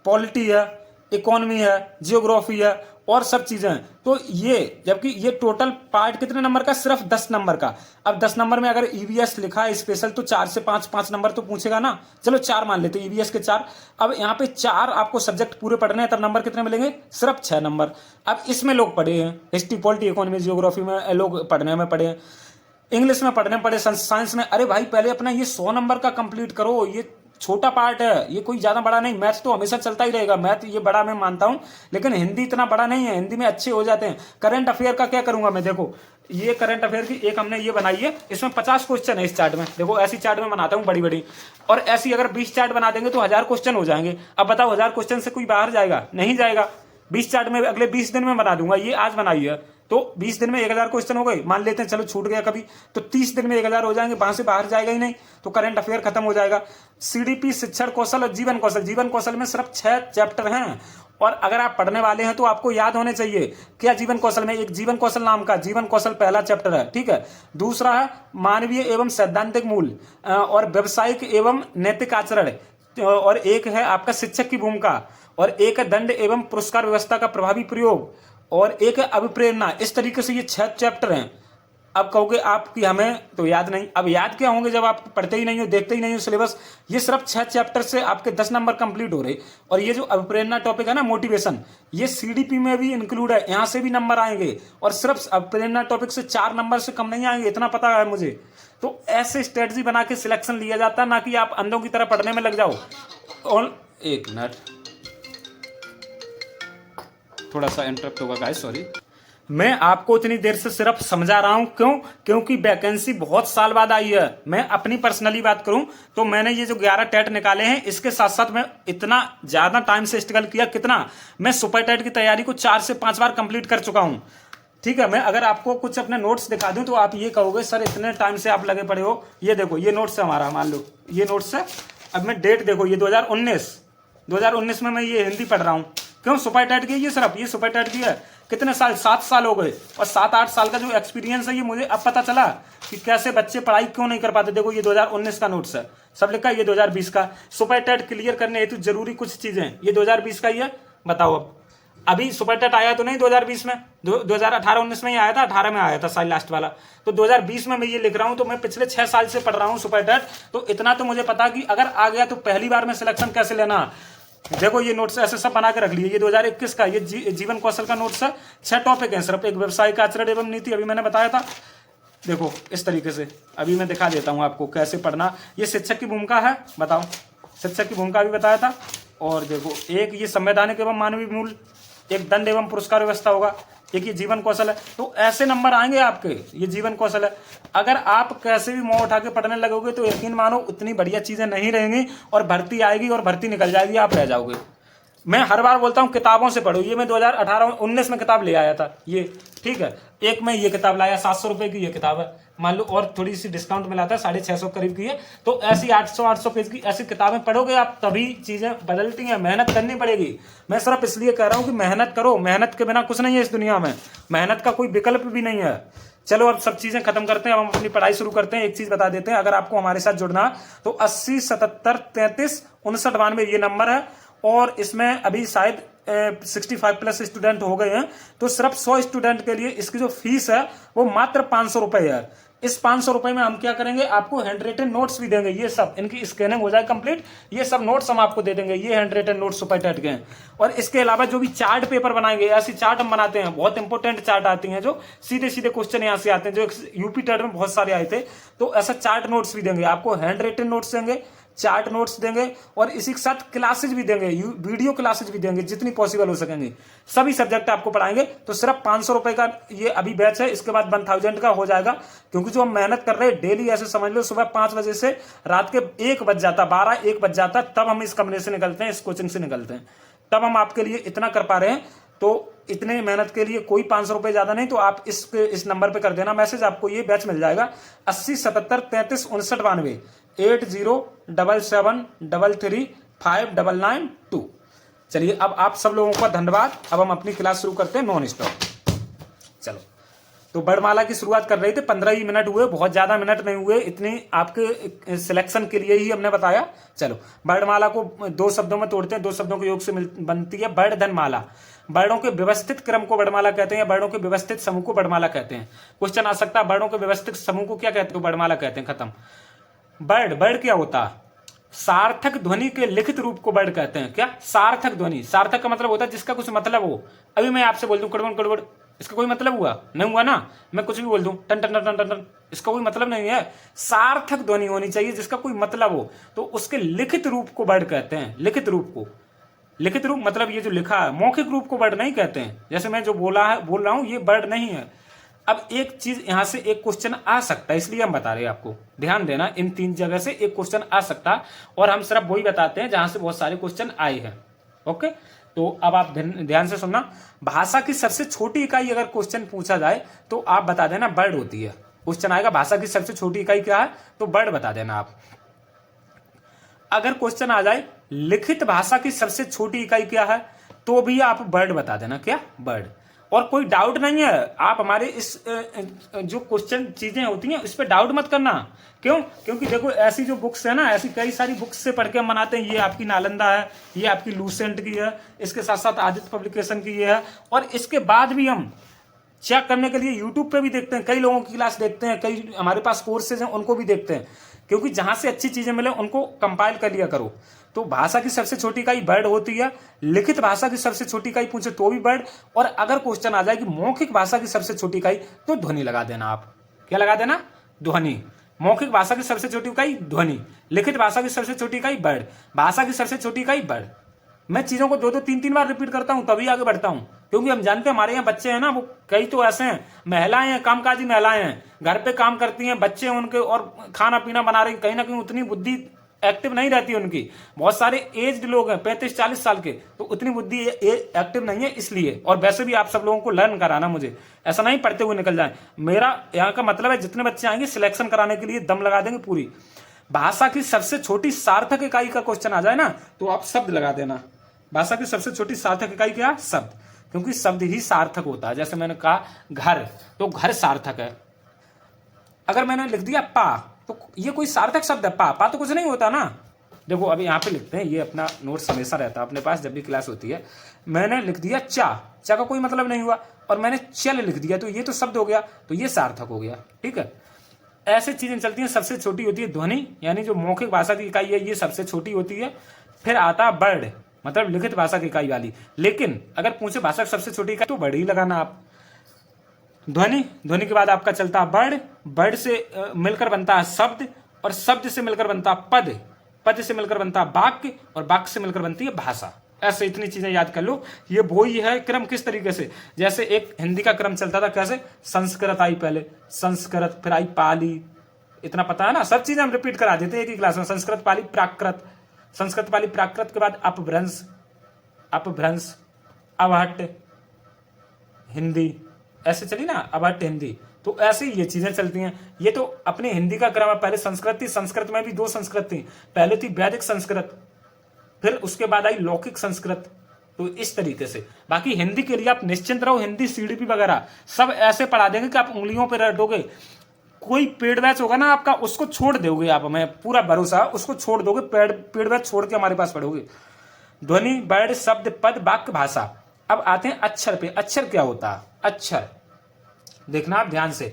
पॉलिटी है, इकोनॉमी है, जियोग्राफी है और सब चीजें हैं। तो ये जबकि ये टोटल पार्ट कितने नंबर का, सिर्फ 10 नंबर का। अब 10 नंबर में अगर ईवीएस लिखा है स्पेशल तो 4 से 5 नंबर तो पूछेगा ना, चलो 4 मान लेते ईवीएस के 4। अब यहाँ पे 4 आपको सब्जेक्ट पूरे पढ़ने हैं, तब नंबर कितने मिलेंगे, सिर्फ 6 नंबर। अब इसमें लोग पढ़े हैं हिस्ट्री, पॉलिटी, इकोनॉमी, जियोग्राफी में लोग पढ़ने में पढ़े हैं, इंग्लिश में पढ़ने पड़े, साइंस में। अरे भाई पहले अपना ये 100 नंबर का कंप्लीट करो, ये छोटा पार्ट है, ये कोई ज्यादा बड़ा नहीं। मैथ तो हमेशा चलता ही रहेगा, मैथ ये बड़ा मैं मानता हूं, लेकिन हिंदी इतना बड़ा नहीं है, हिंदी में अच्छे हो जाते हैं। करंट अफेयर का क्या करूंगा मैं, देखो ये करंट अफेयर की एक हमने ये बनाई है, इसमें 50 क्वेश्चन है इस चार्ट में। देखो ऐसी चार्ट में बनाता हूँ बड़ी बड़ी, और ऐसी अगर 20 चार्ट बना देंगे तो 1000 क्वेश्चन हो जाएंगे। अब बताओ 1000 क्वेश्चन से कोई बाहर जाएगा, नहीं जाएगा। 20 चार्ट में अगले 20 दिन में बना दूंगा, ये आज बनाई है तो 20 दिन में 1000 क्वेश्चन हो गए, मान लेते हैं चलो छूट गया कभी, तो 30 दिन में 1000 हो जाएंगे, वहां से बाहर जाएगा ही नहीं, तो करंट अफेयर खत्म हो जाएगा। सीडीपी, शिक्षण कौशल और जीवन कौशल, जीवन कौशल में सिर्फ 6 चैप्टर हैं, और अगर आप पढ़ने वाले हैं तो आपको याद होने चाहिए। क्या जीवन कौशल में, एक जीवन कौशल नाम का जीवन कौशल पहला चैप्टर है, ठीक है। दूसरा है मानवीय एवं सैद्धांतिक मूल और व्यवसायिक एवं नैतिक आचरण, और एक है आपका शिक्षक की भूमिका, और एक है दंड एवं पुरस्कार व्यवस्था का प्रभावी प्रयोग, और एक है अभिप्रेरणा। इस तरीके से ये 6 चैप्टर हैं। अब कहोगे आप कि हमें तो याद नहीं, अब याद क्या होंगे जब आप पढ़ते ही नहीं हो, देखते ही नहीं हो सिलेबस। ये सिर्फ 6 चैप्टर से आपके 10 नंबर कंप्लीट हो रहे। और ये जो अभिप्रेरणा टॉपिक है ना, मोटिवेशन, ये सीडीपी में भी इंक्लूड है, यहाँ से भी नंबर आएंगे, और सिर्फ अभिप्रेरणा टॉपिक से 4 नंबर से कम नहीं आएंगे, इतना पता है मुझे। तो ऐसे स्ट्रेटजी बना के सिलेक्शन लिया जाता है, ना कि आप अंधों की तरह पढ़ने में लग जाओ। और एक मिनट, थोड़ा सा इंटरप्ट होगा गाइस, सॉरी। मैं आपको इतनी देर से सिर्फ समझा रहा हूं, क्यों, क्योंकि वैकेंसी बहुत साल बाद आई है। मैं अपनी पर्सनली बात करूं तो मैंने ये जो 11 टेट निकाले हैं, इसके साथ साथ मैं इतना ज्यादा टाइम से स्ट्रगल किया, कितना, मैं सुपर टेट की तैयारी को 4 से 5 बार कंप्लीट कर चुका हूं, ठीक है। मैं अगर आपको कुछ अपने नोट्स दिखा दूं तो आप ये कहोगे सर इतने टाइम से आप लगे पड़े हो। ये देखो, ये नोट्स है हमारा, मान लो ये नोट्स है। अब मैं डेट देखो, ये 2019 में मैं ये हिंदी पढ़ रहा हूँ। क्यों, सुपर टेट की, ये सिर्फ ये सुपर टेट की है। कितने साल, 7 साल हो गए, और 7-8 साल का जो एक्सपीरियंस है, ये मुझे अब पता चला कि कैसे बच्चे पढ़ाई क्यों नहीं कर पाते। देखो ये 2019 का नोट्स है, सब लिखा है, ये 2020 का। सुपर टेट क्लियर करने हेतु जरूरी कुछ चीजें, ये 2020 का ही है। बताओ अब, अभी सुपर टेट आया तो नहीं 2020 में, 2018-19 में ही आया था, 18 में आया था साल लास्ट वाला। तो 2020 में मैं ये लिख रहा हूं, तो मैं पिछले 6 साल से पढ़ रहा हूं सुपर टेट। तो इतना तो मुझे पता कि अगर आ गया तो पहली बार में सिलेक्शन कैसे लेना। देखो ये नोट्स ऐसे सब बना के रख लिए। ये 2021 का, ये जीवन कौशल का नोट्स है। 6 टॉपिक हैं सिर्फ, एक व्यवसायिक आचरण एवं नीति, अभी मैंने बताया था। देखो इस तरीके से, अभी मैं दिखा देता हूं आपको कैसे पढ़ना। ये शिक्षक की भूमिका है, बताओ, शिक्षक की भूमिका भी बताया था। और देखो एक ये संवैधानिक एवं मानवीय मूल, एक दंड एवं पुरस्कार व्यवस्था होगा, एक ये जीवन कौशल है। तो ऐसे नंबर आएंगे आपके, ये जीवन कौशल है। अगर आप कैसे भी मुंह उठा के पढ़ने लगोगे तो यकीन मानो उतनी बढ़िया चीजें नहीं रहेंगी, और भर्ती आएगी और भर्ती निकल जाएगी, आप रह जाओगे। मैं हर बार बोलता हूँ किताबों से पढ़ो। ये मैं 2018-19 में किताब ले आया था ये, ठीक है। एक मैं ये किताब लाया, 700 रुपए की ये किताब है, मान लो, और थोड़ी सी डिस्काउंट मिला था, 650 करीब की है। तो ऐसी 800 पेज की ऐसी किताबें पढ़ोगे आप, तभी चीजें बदलती हैं। मेहनत करनी पड़ेगी। मैं सिर्फ इसलिए कह रहा हूँ कि मेहनत करो, मेहनत के बिना कुछ नहीं है इस दुनिया में, मेहनत का कोई विकल्प भी नहीं है। चलो अब सब चीजें खत्म करते हैं, अब हम अपनी पढ़ाई शुरू करते हैं। एक चीज बता देते हैं, अगर आपको हमारे साथ जुड़ना तो 80 77 33 59 92 ये नंबर है। और इसमें अभी शायद 65+ स्टूडेंट हो गए हैं। तो सिर्फ 100 स्टूडेंट के लिए इसकी जो फीस है वो मात्र 500 रुपए है। इस 500 रुपए में हम क्या करेंगे, आपको हैंड रिटन नोट्स भी देंगे। ये सब इनकी स्कैनिंग हो जाए कंप्लीट, ये सब नोट्स हम आपको दे देंगे। ये handwritten notes super TET के हैं। और इसके अलावा जो भी चार्ट पेपर बनाएंगे, ऐसी चार्ट हम बनाते हैं, बहुत इंपॉर्टेंट चार्ट आती हैं, जो सीधे सीधे क्वेश्चन यहाँ से आते हैं, जो यूपी टेट में बहुत सारे आए थे। तो ऐसा चार्ट नोट्स भी देंगे आपको, हैंड रिटन नोट्स देंगे, चार्ट नोट्स देंगे, और इसी के साथ क्लासेज भी देंगे, वीडियो क्लासेज भी देंगे, जितनी पॉसिबल हो सकेंगे। सभी सब्जेक्ट आपको पढ़ाएंगे। तो सिर्फ 500 रुपए का ये अभी बैच है, इसके बाद 1000 का हो जाएगा। क्योंकि जो हम मेहनत कर रहे हैं डेली, ऐसे समझ लो सुबह 5 बजे से रात के 1 बज जाता, 12-1 बज जाता, तब हम इस कमरे से निकलते हैं, इस कोचिंग से निकलते हैं, तब हम आपके लिए इतना कर पा रहे हैं। तो इतने मेहनत के लिए कोई 500 रुपए ज्यादा नहीं। तो आप इस नंबर पे कर देना मैसेज, आपको ये बैच मिल जाएगा। 80 77 33 59 92 8077335992। चलिए अब आप सब लोगों का धन्यवाद। अब हम अपनी क्लास शुरू करते हैं, नॉन स्टॉप। चलो। तो वर्णमाला की शुरुआत कर रहे थे, 15 ही मिनट हुए, बहुत ज्यादा मिनट नहीं हुए, इतनी आपके सिलेक्शन के लिए ही हमने बताया। चलो वर्णमाला को 2 शब्दों में तोड़ते हैं, 2 शब्दों के योग से बनती है वर्णमाला। वर्णों के व्यवस्थित क्रम को वर्णमाला कहते हैं, वर्णों के व्यवस्थित समूह को वर्णमाला कहते हैं। क्वेश्चन आ सकता है वर्णों के व्यवस्थित समूह को क्या कहते हैं? वर्णमाला कहते हैं, खत्म। वर्ड क्या होता है? सार्थक ध्वनि के लिखित रूप को वर्ड कहते हैं। क्या? सार्थक ध्वनि। सार्थक का मतलब होता है जिसका कुछ मतलब हो। अभी मैं आपसे बोल दूं कड़वड़ कड़वड़, इसका कोई मतलब हुआ नहीं? हुआ ना। मैं कुछ भी बोल दूं टन टन टन टन टन, इसका कोई मतलब नहीं है। सार्थक ध्वनि होनी चाहिए जिसका कोई मतलब हो, तो उसके लिखित रूप को वर्ड कहते हैं। लिखित रूप को, लिखित रूप मतलब ये जो लिखा है, मौखिक रूप को वर्ड नहीं कहते हैं। जैसे मैं जो बोल रहा हूं ये वर्ड नहीं है। अब एक चीज यहां से एक क्वेश्चन आ सकता है, इसलिए हम बता रहे हैं आपको, ध्यान देना, इन 3 जगह से एक क्वेश्चन आ सकता है और हम सिर्फ वही बताते हैं जहां से बहुत सारे क्वेश्चन आए हैं। ओके, तो अब आप ध्यान से सुनना। भाषा की सबसे छोटी इकाई अगर क्वेश्चन पूछा जाए तो आप बता देना वर्ड होती है। क्वेश्चन आएगा भाषा की सबसे छोटी इकाई क्या है, तो वर्ड बता देना आप। अगर क्वेश्चन आ जाए लिखित भाषा की सबसे छोटी इकाई क्या है, तो भी आप वर्ड बता देना। क्या? वर्ड। और कोई डाउट नहीं है, आप हमारे इस जो क्वेश्चन चीजें होती हैं इस पे डाउट मत करना। क्यों? क्योंकि देखो ऐसी जो बुक्स है ना, ऐसी कई सारी बुक्स से पढ़ के हम बनाते हैं। ये आपकी नालंदा है, ये आपकी लूसेंट की है, इसके साथ साथ आदित्य पब्लिकेशन की ये है, और इसके बाद भी हम चेक करने के लिए यूट्यूब पे भी देखते हैं, कई लोगों की क्लास देखते हैं, कई हमारे पास कोर्सेज हैं उनको भी देखते हैं, क्योंकि जहां से अच्छी चीजें मिले उनको कंपाइल कर लिया करो। तो भाषा की सबसे छोटी इकाई वर्ड होती है। लिखित भाषा की सबसे छोटी इकाई पूछे तो भी वर्ड, और अगर क्वेश्चन आ जाए कि मौखिक भाषा की सबसे छोटी इकाई, तो ध्वनि लगा देना आप। क्या लगा देना? ध्वनि। मौखिक भाषा की सबसे छोटी इकाई ध्वनि, लिखित भाषा की सबसे छोटी इकाई वर्ड, भाषा की सबसे छोटी इकाई वर्ड। मैं चीजों को 2-2 3-3 बार रिपीट करता हूं तभी आगे बढ़ता हूं, क्योंकि हम जानते हैं हमारे यहाँ बच्चे हैं ना, वो कई तो ऐसे हैं, महिलाएं हैं, कामकाजी महिलाएं हैं, घर पे काम करती हैं, बच्चे हैं उनके और खाना पीना बना रही, कहीं ना कहीं उतनी बुद्धि एक्टिव नहीं रहती उनकी। बहुत सारे एज्ड लोग हैं 35-40 साल के, तो उतनी बुद्धि एक्टिव नहीं है इसलिए। और वैसे भी आप सब लोगों को लर्न कराना, मुझे ऐसा नहीं पढ़ते हुए निकल जाए। मेरा यहाँ का मतलब है जितने बच्चे आएंगे सिलेक्शन कराने के लिए दम लगा देंगे पूरी। भाषा की सबसे छोटी सार्थक इकाई का क्वेश्चन आ जाए ना, तो आप शब्द लगा देना। भाषा की सबसे छोटी सार्थक इकाई क्या? शब्द, क्योंकि शब्द ही सार्थक होता है। जैसे मैंने कहा घर, तो घर सार्थक है। अगर मैंने लिख दिया पा, तो ये कोई सार्थक शब्द है? पा तो कुछ नहीं होता ना। देखो अभी यहाँ पे लिखते हैं, ये अपना नोट्स हमेशा रहता है अपने पास जब भी क्लास होती है। मैंने लिख दिया चा का कोई मतलब नहीं हुआ, और मैंने चल लिख दिया, तो ये तो शब्द हो गया, तो ये सार्थक हो गया। ठीक है, ऐसे चीजें चलती हैं। सबसे छोटी होती है ध्वनि, यानी जो मौखिक भाषा की इकाई है ये सबसे छोटी होती है। फिर आता है वर्ड, मतलब लिखित भाषा की इकाई वाली। लेकिन अगर पूछे भाषा की सबसे छोटी इकाई, तो वर्ड ही लगाना आप। ध्वनि के बाद आपका चलता है वर्ड, वर्ड से मिलकर बनता है शब्द, और शब्द से मिलकर बनता है पद, पद से मिलकर बनता है वाक्य, और वाक्य से मिलकर बनती है भाषा। ऐसे इतनी चीजें याद कर लो। ये वो ही है क्रम। किस तरीके से? जैसे एक हिंदी का क्रम चलता था, कैसे? संस्कृत आई पहले, संस्कृत, फिर आई पाली, इतना पता है ना। सब चीजें हम रिपीट करा देते हैं एक ही क्लास में। संस्कृत, पाली, प्राकृत, संस्कृत, पाली, प्राकृत के बाद अपभ्रंश, अपभ्रंश, अवहट्ट, हिंदी, ऐसे चली ना, अवहट्ट हिंदी। तो ऐसे ही ये चीजें चलती हैं। ये तो अपनी हिंदी का क्रम है। पहले संस्कृत थी, संस्कृत में भी 2 संस्कृत थी। पहले थी वैदिक संस्कृत, फिर उसके बाद आई लौकिक संस्कृत। तो इस तरीके से बाकी हिंदी के लिए आप निश्चिंत रहो। हिंदी सीडीपी वगैरह सब ऐसे पढ़ा देंगे कि आप उंगलियों पर रटोगे। कोई पेड बैच होगा ना आपका, उसको छोड़ दोगे आप, हमें पूरा भरोसा, उसको छोड़ दोगे, पेड बैच छोड़ के हमारे पास पढ़ोगे। ध्वनि, वर्ड, शब्द, पद, वाक्य, भाषा। अब आते हैं अक्षर पे। अक्षर क्या होता है? अक्षर देखना आप ध्यान से।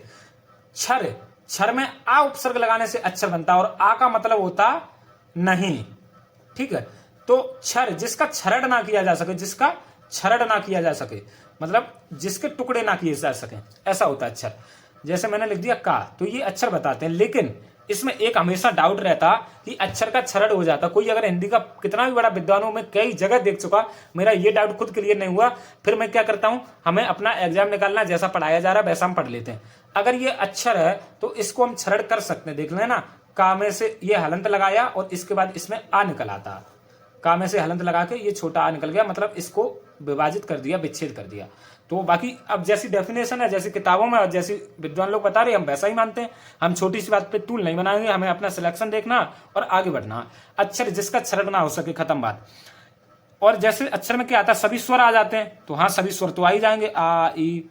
क्षर, क्षर में आ उपसर्ग लगाने से अक्षर बनता है, और आ का मतलब होता नहीं। ठीक है, तो क्षर जिसका क्षरण ना किया जा सके, जिसका क्षरण ना किया जा सके, मतलब जिसके टुकड़े ना किए जा सके, ऐसा होता है अक्षर। जैसे मैंने लिख दिया का, तो ये अक्षर बताते हैं। लेकिन इसमें एक हमेशा डाउट रहता कि अक्षर का क्षरण हो जाता। कोई अगर हिंदी का कितना भी बड़ा विद्वान हो, मैं कई जगह देख चुका, मेरा ये डाउट खुद क्लियर नहीं हुआ। फिर मैं क्या करता हूं, हमें अपना एग्जाम निकालना, जैसा पढ़ाया जा रहा है वैसा हम पढ़ लेते हैं। अगर ये अक्षर है तो इसको हम क्षरण कर सकते हैं। देख लेना, का में से ये हलंत लगाया और इसके बाद इसमें आ निकल आता। का में से हलंत लगा के ये छोटा आ निकल गया, मतलब इसको विभाजित कर दिया, विच्छेद कर दिया। तो बाकी अब जैसी डेफिनेशन है, जैसी किताबों में और जैसी विद्वान लोग बता रहे हैं, हम वैसा ही मानते हैं। हम छोटी सी बात पे टूल नहीं बनाएंगे, हमें अपना सिलेक्शन देखना और आगे बढ़ना। अक्षर जिसका क्षरण ना हो सके, खत्म बात। और जैसे अक्षर में क्या आता है, सभी स्वर आ जाते हैं, तो हाँ सभी स्वर तो आ ही जाएंगे, आ, ई।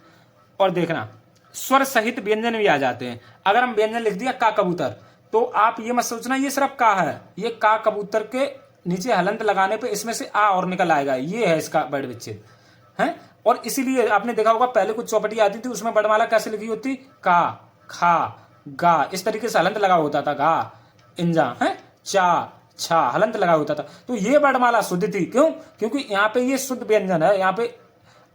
और देखना स्वर सहित व्यंजन भी आ जाते हैं। अगर हम व्यंजन लिख दिया का कबूतर, तो आप ये मत सोचना ये सिर्फ का है, ये का कबूतर के नीचे हलंत लगाने पे इसमें से आ और निकल आएगा, ये है इसका वर्ण विच्छेद है। और इसीलिए आपने देखा होगा पहले कुछ चौपटी आती थी, उसमें वर्णमाला कैसे लिखी होती, का, खा, गा, इस तरीके से हलंत लगा होता था, गा, इंजा है, चा, छा, हलंत लगा होता था। तो ये वर्णमाला शुद्ध थी, क्यों? क्योंकि यहाँ पे ये शुद्ध व्यंजन है, यहाँ पे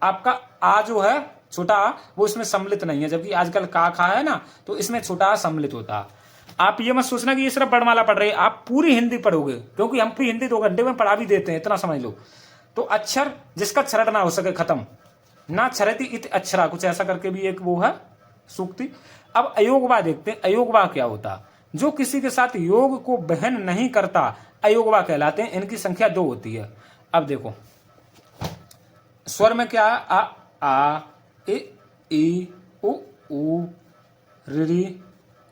आपका आ जो है छोटा आ वो इसमें सम्मिलित नहीं है, जबकि आजकल का खा है ना, तो इसमें छोटा आ सम्मिलित होता है। आप ये मत सोचना कि ये सिर्फ वर्णमाला पढ़ रहे हैं, आप पूरी हिंदी पढ़ोगे, क्योंकि हम पूरी हिंदी 2 घंटे में पढ़ा भी देते हैं, इतना समझ लो। तो अक्षर जिसका क्षरण ना हो सके खत्म, ना क्षरति इत अक्षरा, कुछ ऐसा करके भी एक वो है सूक्ति। अब अयोगवा देखते हैं, अयोगवा क्या होता, जो किसी के साथ योग को बहन नहीं करता अयोगवा कहलाते हैं। इनकी संख्या 2 होती है। अब देखो स्वर में क्या, आ ए ई उ रि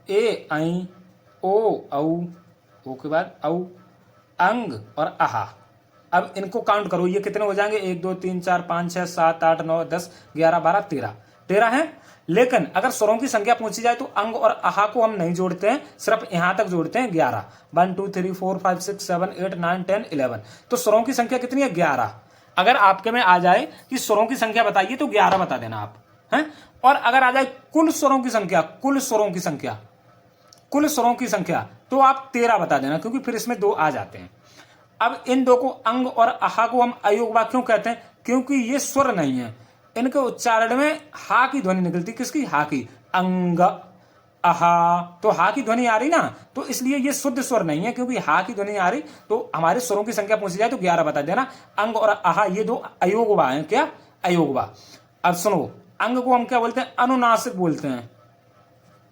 ए ऐ ओ औ के बाद औ, अंग और आहा। अब इनको काउंट करो, ये कितने हो जाएंगे, 1 2 3 4 5 6 7 8 9 10 11 12 13 है। लेकिन अगर स्वरों की संख्या पूछी जाए तो अंग और आहा को हम नहीं जोड़ते हैं, सिर्फ यहां तक जोड़ते हैं 11, 1 2 3 4 5 6 7 8 9 10 11। तो स्वरों की संख्या कितनी है, 11। अगर आपके में आ जाए कि स्वरों की संख्या बताइए तो 11 बता देना आप हैं। और अगर आ जाए कुल स्वरों की संख्या, कुल स्वरों की संख्या, तो आप 13 बता देना, क्योंकि फिर इसमें 2 आ जाते हैं। अब इन 2 को अंग और आहा को हम अयोगवा क्यों कहते हैं, क्योंकि ये स्वर नहीं है, इनके उच्चारण में हा की ध्वनि निकलती, किसकी, हा की, अंग आहा, तो हा की ध्वनि आ रही ना, तो इसलिए ये शुद्ध स्वर नहीं है, क्योंकि हा की ध्वनि आ रही। तो हमारे स्वरों की संख्या पूछी जाए तो 11 बता देना। अंग और आहा ये 2 अयोगवा है, क्या, अयोगवा। अब सुनो, अंग को हम क्या बोलते हैं, अनुनासिक बोलते हैं,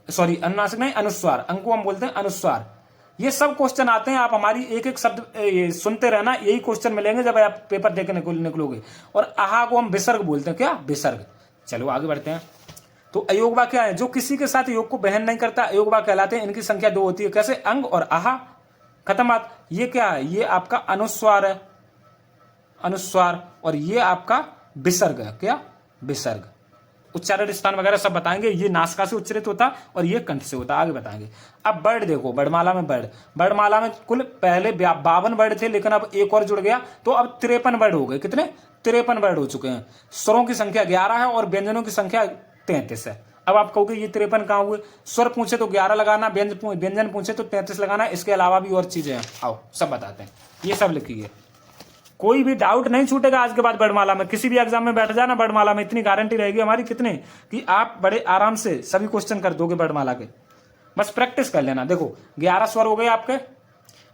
सॉरी अनुनासिक नहीं, अनुस्वार, अंग को हम बोलते हैं अनुस्वार। ये सब क्वेश्चन आते हैं, आप हमारी एक एक शब्द सुनते रहना, यही क्वेश्चन मिलेंगे जब आप पेपर देके निकलोगे। और आहा को हम विसर्ग बोलते हैं, क्या, विसर्ग। चलो आगे बढ़ते हैं। तो अयोगवा क्या है, जो किसी के साथ योग को बहन नहीं करता अयोगवा कहलाते हैं। इनकी संख्या 2 होती है, कैसे, अंग और आहा, खत्म बात। ये क्या है, ये आपका अनुस्वार है, अनुस्वार, और ये आपका विसर्ग है, क्या, विसर्ग। उच्चारण स्थान वगैरह सब बताएंगे, ये नासिका से उच्चरित होता और ये कंठ से होता, आगे बताएंगे। अब वर्ड देखो, वर्णमाला में वर्णमाला में कुल पहले 52 वर्ड थे, लेकिन अब एक और जुड़ गया, तो अब 53 वर्ड हो गए। कितने, 53 वर्ड हो चुके हैं। स्वरों की संख्या 11 है और व्यंजनों की संख्या 33 है। अब आप कहोगे ये 53 कहाँ हुए, स्वर पूछे तो 11 लगाना, व्यंजन पूछे तो 33 लगाना, इसके अलावा भी और चीजें हैं, आओ सब बताते हैं, ये सब लिखिए। कोई भी डाउट नहीं छूटेगा आज के बाद वर्णमाला में, किसी भी एग्जाम में बैठ जाना वर्णमाला में, इतनी गारंटी रहेगी हमारी, कितने, कि आप बड़े आराम से सभी क्वेश्चन कर दोगे वर्णमाला के, बस प्रैक्टिस कर लेना। देखो 11 स्वर हो गए आपके,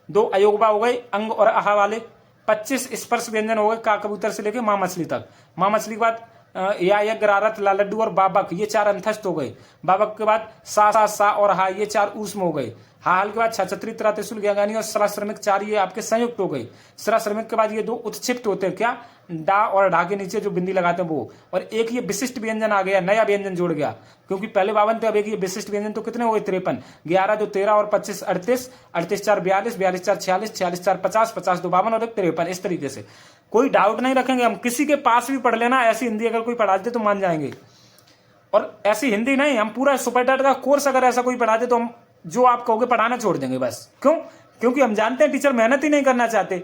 2 अयोगवा हो गए अंग और आहा वाले, 25 स्पर्श व्यंजन हो गए का कबूतर से लेके मां मछली तक। मां मछली के बाद या गरारत, ला लड्डू और बाबक, ये 4 अंतस्थ हो गए। बाबक के बाद सा और हा, ये 4 ऊष्म हो गए। हाल के बाद छत्री त्रा त्रिशूल ज्ञानी और श्रमिक 4 ये आपके संयुक्त हो गए। श्रमिक के बाद ये 2 उत्क्षिप्त होते हैं, क्या, डा और ढा के नीचे जो बिंदी लगाते हैं वो, और एक ये विशिष्ट व्यंजन आ गया, नया व्यंजन जोड़ गया, क्योंकि पहले 52 थे, अब एक ये विशिष्ट व्यंजन, तो कितने हो गए, 53। 11 जो 13 और 25 38, 38 4 42, 42 4 46, 46 4 50, 50 2 52 और 53। इस तरीके से कोई डाउट नहीं रखेंगे हम, किसी के पास भी पढ़ लेना, ऐसी हिंदी अगर कोई पढ़ा दे तो मान जाएंगे। और ऐसी हिंदी नहीं, हम पूरा सुपर टेट का कोर्स अगर ऐसा कोई पढ़ा दे तो हम जो आप कहोगे पढ़ाना छोड़ देंगे बस। क्यों, क्योंकि हम जानते हैं टीचर मेहनत ही नहीं करना चाहते।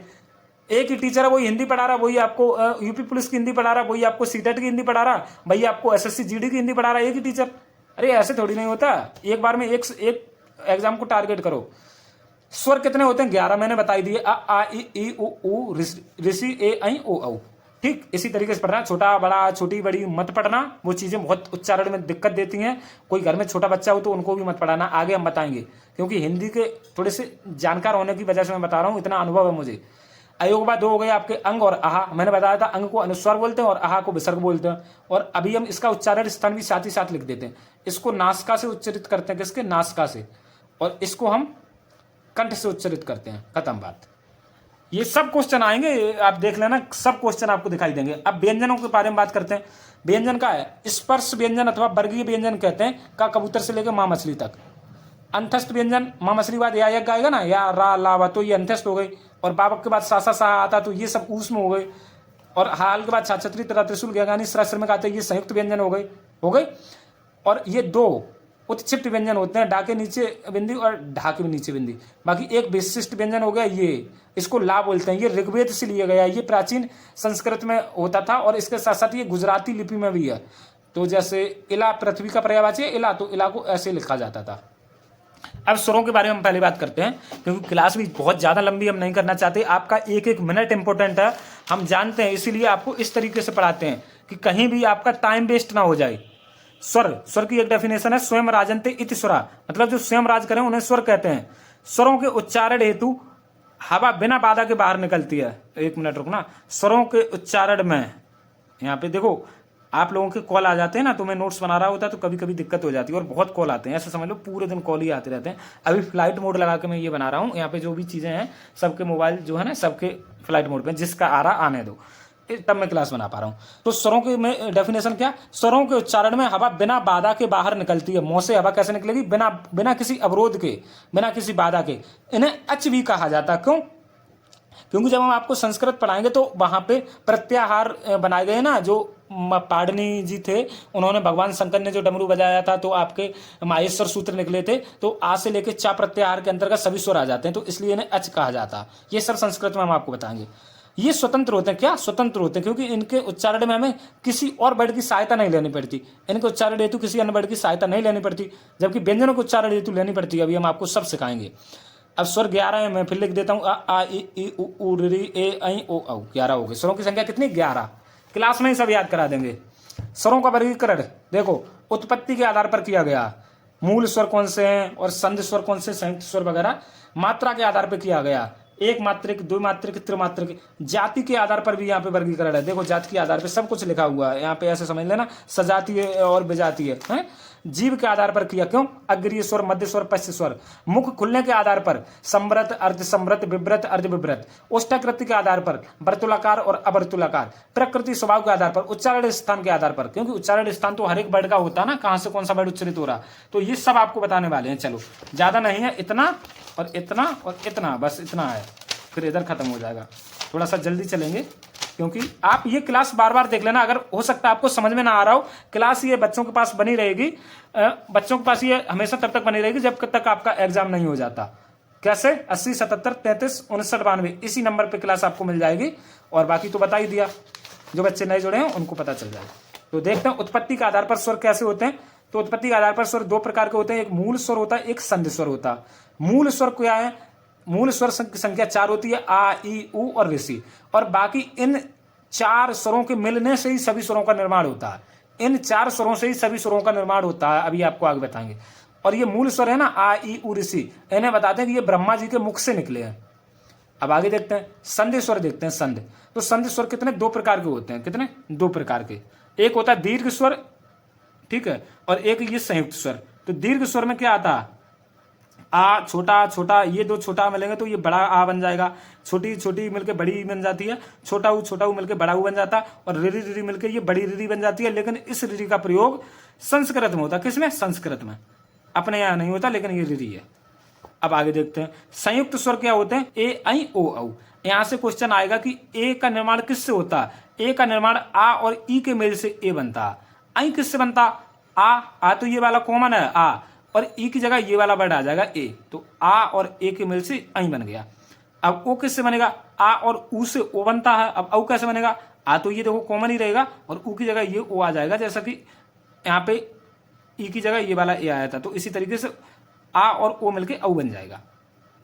एक ही टीचर है, वही हिंदी पढ़ा रहा, वही आपको यूपी पुलिस की हिंदी पढ़ा रहा, वही आपको सीटेट की हिंदी पढ़ा रहा, वही आपको एसएससी जीडी की हिंदी पढ़ा रहा, एक ही टीचर। अरे ऐसे थोड़ी नहीं होता, एक बार में एक एग्जाम को टारगेट करो। स्वर कितने होते हैं, 11 मैंने बताई दिए, अ आ ई उ ऋषि ए ऐ ओ औ। ठीक इसी तरीके से पढ़ना, छोटा बड़ा छोटी बड़ी मत पढ़ना, वो चीजें बहुत उच्चारण में दिक्कत देती हैं। कोई घर में छोटा बच्चा हो तो उनको भी मत पढ़ाना, आगे हम बताएंगे, क्योंकि हिंदी के थोड़े से जानकार होने की वजह से मैं बता रहा हूँ, इतना अनुभव है मुझे। अयोगवा 2 हो गए आपके अंग और आहा, मैंने बताया था अंग को अनुस्वार बोलते हैं और आहा को विसर्ग बोलते हैं। और अभी हम इसका उच्चारण स्थान भी साथ ही साथ लिख देते हैं। इसको नासिका से उच्चरित करते हैं, किसके, नासिका से, और इसको हम कंठ से उच्चरित करते हैं, खत्म बात। ये सब क्वेश्चन आएंगे, आप देख लेना, सब क्वेश्चन आपको दिखाई देंगे। अब व्यंजनों के बारे में बात करते हैं। व्यंजन का है, स्पर्श व्यंजन अथवा वर्गीय व्यंजन कहते हैं, का कबूतर से लेकर मां मछली तक। अंतस्थ व्यंजन, मां मछली बाद या यज्ञ आएगा ना, या रा लावा, तो ये अंतस्थ हो गई। और बाबक के बाद सा आता, तो ये सब ऊष्म हो गए। और हाल के बाद छत्री त्रिशूल ज्ञानी श्रमिक आते, ये संयुक्त व्यंजन हो गए। और ये 2 उत्क्षिप्त व्यंजन होते हैं, डा के नीचे बिंदी और ढा के नीचे बिंदी। बाकी एक विशिष्ट व्यंजन हो गया ये, इसको ला बोलते हैं। ये ऋग्वेद से लिया गया, ये प्राचीन संस्कृत में होता था और इसके साथ साथ ये गुजराती लिपि में भी है। तो जैसे इला पृथ्वी का पर्यायवाची है इला, तो इला को ऐसे लिखा जाता था। अब स्वरों के बारे में हम पहले बात करते हैं, क्योंकि क्लास भी बहुत ज़्यादा लंबी हम नहीं करना चाहते। आपका एक एक मिनट इंपॉर्टेंट है, हम जानते हैं, इसीलिए आपको इस तरीके से पढ़ाते हैं कि कहीं भी आपका टाइम वेस्ट ना हो जाए। स्वर की एक डेफिनेशन है, स्वयं राजन्ते इति स्वरा, मतलब जो स्वयं राज करें उन्हें स्वर कहते हैं। स्वरों के उच्चारण हेतु हवा बिना बाधा के बाहर निकलती है। एक मिनट रुकना, स्वरों के उच्चारण में यहाँ पे देखो, आप लोगों के कॉल आ जाते हैं ना, तो मैं नोट्स बना रहा होता है तो कभी कभी दिक्कत हो जाती है और बहुत कॉल आते हैं, ऐसे समझ लो पूरे दिन कॉल ही आते रहते हैं। अभी फ्लाइट मोड लगा के मैं ये बना रहा हूँ, यहाँ पे जो भी चीज़ें हैं सबके मोबाइल जो है ना सबके फ्लाइट मोड पे, जिसका आ रहा आने दो, तब मैं क्लास बना पा रहा हूँ। तो स्वरों के में डेफिनेशन क्या, स्वरों के उच्चारण में हवा बिना बाधा के बाहर निकलती है। मुंह से हवा कैसे निकलेगी, बिना किसी अवरोध के, बिना किसी बाधा के। इन्हें अच भी कहा जाता है। क्यों? क्योंकि जब हम आपको संस्कृत पढ़ाएंगे तो वहां पे प्रत्याहार बनाए गए ना, जो पाणिनि जी थे, उन्होंने भगवान शंकर ने जो डमरू बजाया था तो आपके माहेश्वर सूत्र निकले थे, तो आ से लेके चा प्रत्याहार के अंतर्गत सभी स्वर आ जाते हैं, तो इसलिए इन्हें अच कहा जाता। ये सब संस्कृत में हम आपको बताएंगे। ये स्वतंत्र होते हैं। क्या स्वतंत्र होते हैं? क्योंकि इनके उच्चारण में हमें किसी और वर्ड की सहायता नहीं लेनी पड़ती। इनके उच्चारण हेतु किसी अन्य वर्ड की सहायता नहीं लेनी पड़ती, जबकि व्यंजनों के उच्चारण हेतु लेनी पड़ती है। अभी हम आपको सब सिखाएंगे। अब स्वर 11 है, मैं फिर लिख देता हूँ, आ इ ई उ ऊ ऋ ए ऐ ओ औ। 11 हो गए। स्वरों की संख्या कितनी? 11। क्लास में ही सब याद करा देंगे। स्वरों का वर्गीकरण देखो, उत्पत्ति के आधार पर किया गया। मूल स्वर कौन से हैं और संधि स्वर कौन से, संयुक्त स्वर वगैरह। मात्रा के आधार पर किया गया, एक मात्रिक, द्विमात्रिक, त्रिमात्रिक। जाति के आधार पर भी यहाँ पे वर्गीकरण है। देखो जाति के आधार पर सब कुछ लिखा हुआ है यहाँ पे, ऐसे समझ लेना, सजातीय और विजातीय है। जीव के आधार पर किया। क्यों? अग्रीय स्वर, मध्य स्वर, पश्च स्वर। मुख खुलने के आधार पर समृत, अर्ध समृत, विव्रत, अर्ध विव्रत। उष्टाकृति के आधार पर वर्तुलाकार और अवर्तुलाकार। प्रकृति स्वभाव के आधार पर, उच्चारण स्थान के आधार पर, क्योंकि उच्चारण स्थान तो हर एक वर्ड का होता है ना, कहाँ से कौन सा वर्ड उच्चरित हो रहा, तो ये सब आपको बताने वाले हैं। चलो ज्यादा नहीं है, इतना और इतना और इतना, बस इतना है, फिर इधर खत्म हो जाएगा। थोड़ा सा जल्दी चलेंगे, क्योंकि आप ये क्लास बार बार देख लेना। अगर हो सकता है आपको समझ में ना आ रहा हो, क्लास ये बच्चों के पास बनी रहेगी, बच्चों के पास ये हमेशा तब तक बनी रहेगी जब तक आपका एग्जाम नहीं हो जाता। कैसे? 80 77 33 59 92 इसी नंबर पे क्लास आपको मिल जाएगी। और बाकी तो बता ही दिया, जो बच्चे नए जुड़े हैं उनको पता चल जाएगा। तो देखते हैं उत्पत्ति के आधार पर स्वर कैसे होते हैं। तो उत्पत्ति के आधार पर स्वर 2 प्रकार के होते हैं, एक मूल स्वर होता है, एक संधि स्वर होता है। मूल स्वर क्या है? मूल स्वर की संख्या 4 होती है, आ ई उ और ऋषि। और बाकी इन 4 स्वरों के मिलने से ही सभी स्वरों का निर्माण होता है। इन 4 स्वरों से ही सभी स्वरों का निर्माण होता है, अभी आपको आगे बताएंगे। और ये मूल स्वर है ना, आ ई उ ऋषि, इन्हें बताते हैं कि ये ब्रह्मा जी के मुख से निकले हैं। अब आगे देखते हैं, संधि स्वर देखते हैं। संधि, तो संधि स्वर कितने? 2 प्रकार के होते हैं। कितने? 2 प्रकार के। एक होता है दीर्घ स्वर, ठीक है, और एक ये संयुक्त स्वर। तो दीर्घ स्वर में क्या आता है? आ छोटा छोटा, ये 2 छोटा मिलेंगे तो ये बड़ा आ बन जाएगा। छोटी छोटी मिलकर बड़ी बन जाती है, छोटा ऊ मिलकर बड़ा ऊ बन जाता है, और रिरी रिरी मिलकर ये बड़ी रिरी बन जाती है। लेकिन इस रिरी का प्रयोग संस्कृत में होता है। किसमें? संस्कृत में। अपने यहाँ नहीं होता, लेकिन ये रिरी है। अब आगे देखते हैं, संयुक्त स्वर क्या होते हैं? ए ऐ ओ औ। यहां से क्वेश्चन आएगा कि ए का निर्माण किससे होता है? ए का निर्माण आ और ई के मेल से ए बनता है। ऐ किससे बनता? आ तो ये वाला कॉमन है, आ, और ई की जगह ये वाला वर्ड आ जाएगा ए, तो आ और ए के मेल से ऐ बन गया। अब ओ किससे बनेगा? आ और ऊ से ओ बनता है। अब औ कैसे बनेगा? आ तो ये देखो कॉमन ही रहेगा, और ऊ की जगह ये ओ आ जाएगा, जैसा कि यहाँ पे ई की जगह ये वाला ए आया था। तो इसी तरीके से आ और ओ मिलके औ बन जाएगा।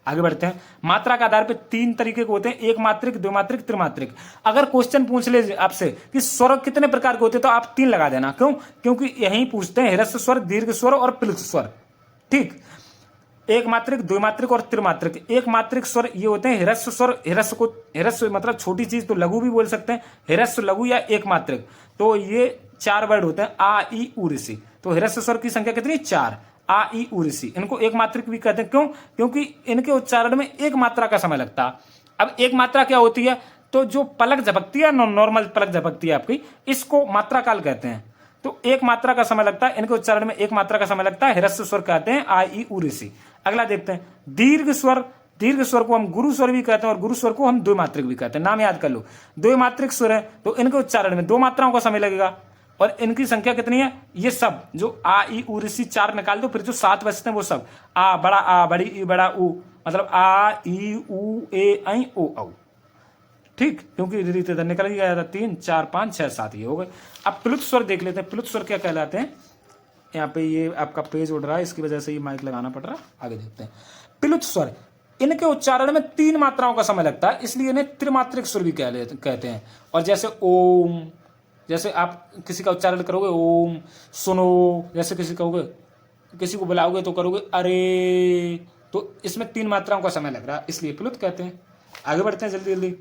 आगे बढ़ते हैं। मात्रा के आधार पे 3 तरीके के होते हैं, एक मात्रिक, द्विमात्रिक, त्रिमात्रिक। अगर क्वेश्चन पूछ ले आपसे कि स्वर कितने प्रकार के होते हैं, तो आप 3 लगा देना। क्यों? क्योंकि यही पूछते हैं ह्रस्व स्वर, दीर्घ स्वर और प्लुत स्वर। ठीक, एक मात्रिक, द्विमात्रिक और त्रिमात्रिक। एक मात्रिक स्वर ये होते हैं ह्रस्व स्वर। ह्रस्व मतलब छोटी चीज, तो लघु भी बोल सकते हैं, ह्रस्व, लघु या एक मात्रिक। तो ये 4 वर्ड होते हैं, आ ई उ ऋषि। तो ह्रस्व स्वर की संख्या कितनी? 4। आ ई उ ऋषि, इनको एक मात्रिक भी कहते हैं। क्यों? क्योंकि इनके उच्चारण में एक मात्रा का समय लगता है। अब एक मात्रा क्या होती है? तो जो पलक झपकती है, नॉर्मल पलक झपकती है आपकी, इसको मात्रा काल कहते हैं। तो एक मात्रा का समय लगता है, इनके उच्चारण में एक मात्रा का समय लगता है, ह्रस्व स्वर कहते हैं, आ ई उ ऋषि। अगला देखते हैं, दीर्घ स्वर। दीर्घ स्वर को हम गुरु स्वर भी कहते हैं, और गुरु स्वर को हम द्विमात्रिक भी कहते हैं। नाम याद कर लो। द्विमात्रिक स्वर है तो इनके उच्चारण में 2 मात्राओं का समय लगेगा। और इनकी संख्या कितनी है, ये सब जो आ ई उ ऋषि 4 निकाल दो, फिर जो 7 बचते हैं वो सब आ बड़ा आ बड़ी ई बड़ा उ, मतलब आ ई उ ए ऐ ओ औ, ठीक, क्योंकि रीत इधर निकल गया था। 3 4 5 6 7 ये हो गए। अब प्लुत स्वर देख लेते हैं, प्लुत स्वर क्या कहलाते हैं। यहाँ पे ये आपका पेज उड़ रहा है, इसकी वजह से ये माइक लगाना पड़ रहा है। आगे देखते हैं प्लुत स्वर, इनके उच्चारण में 3 मात्राओं का समय लगता है, इसलिए इन्हें त्रिमात्रिक स्वर भी कहते हैं। और जैसे ओम, जैसे आप किसी का उच्चारण करोगे ओम, सुनो, जैसे किसी कहोगे, किसी को बुलाओगे तो करोगे अरे, तो इसमें 3 मात्राओं का समय लग रहा है, इसलिए प्लुत कहते हैं। आगे बढ़ते हैं जल्दी जल्दी।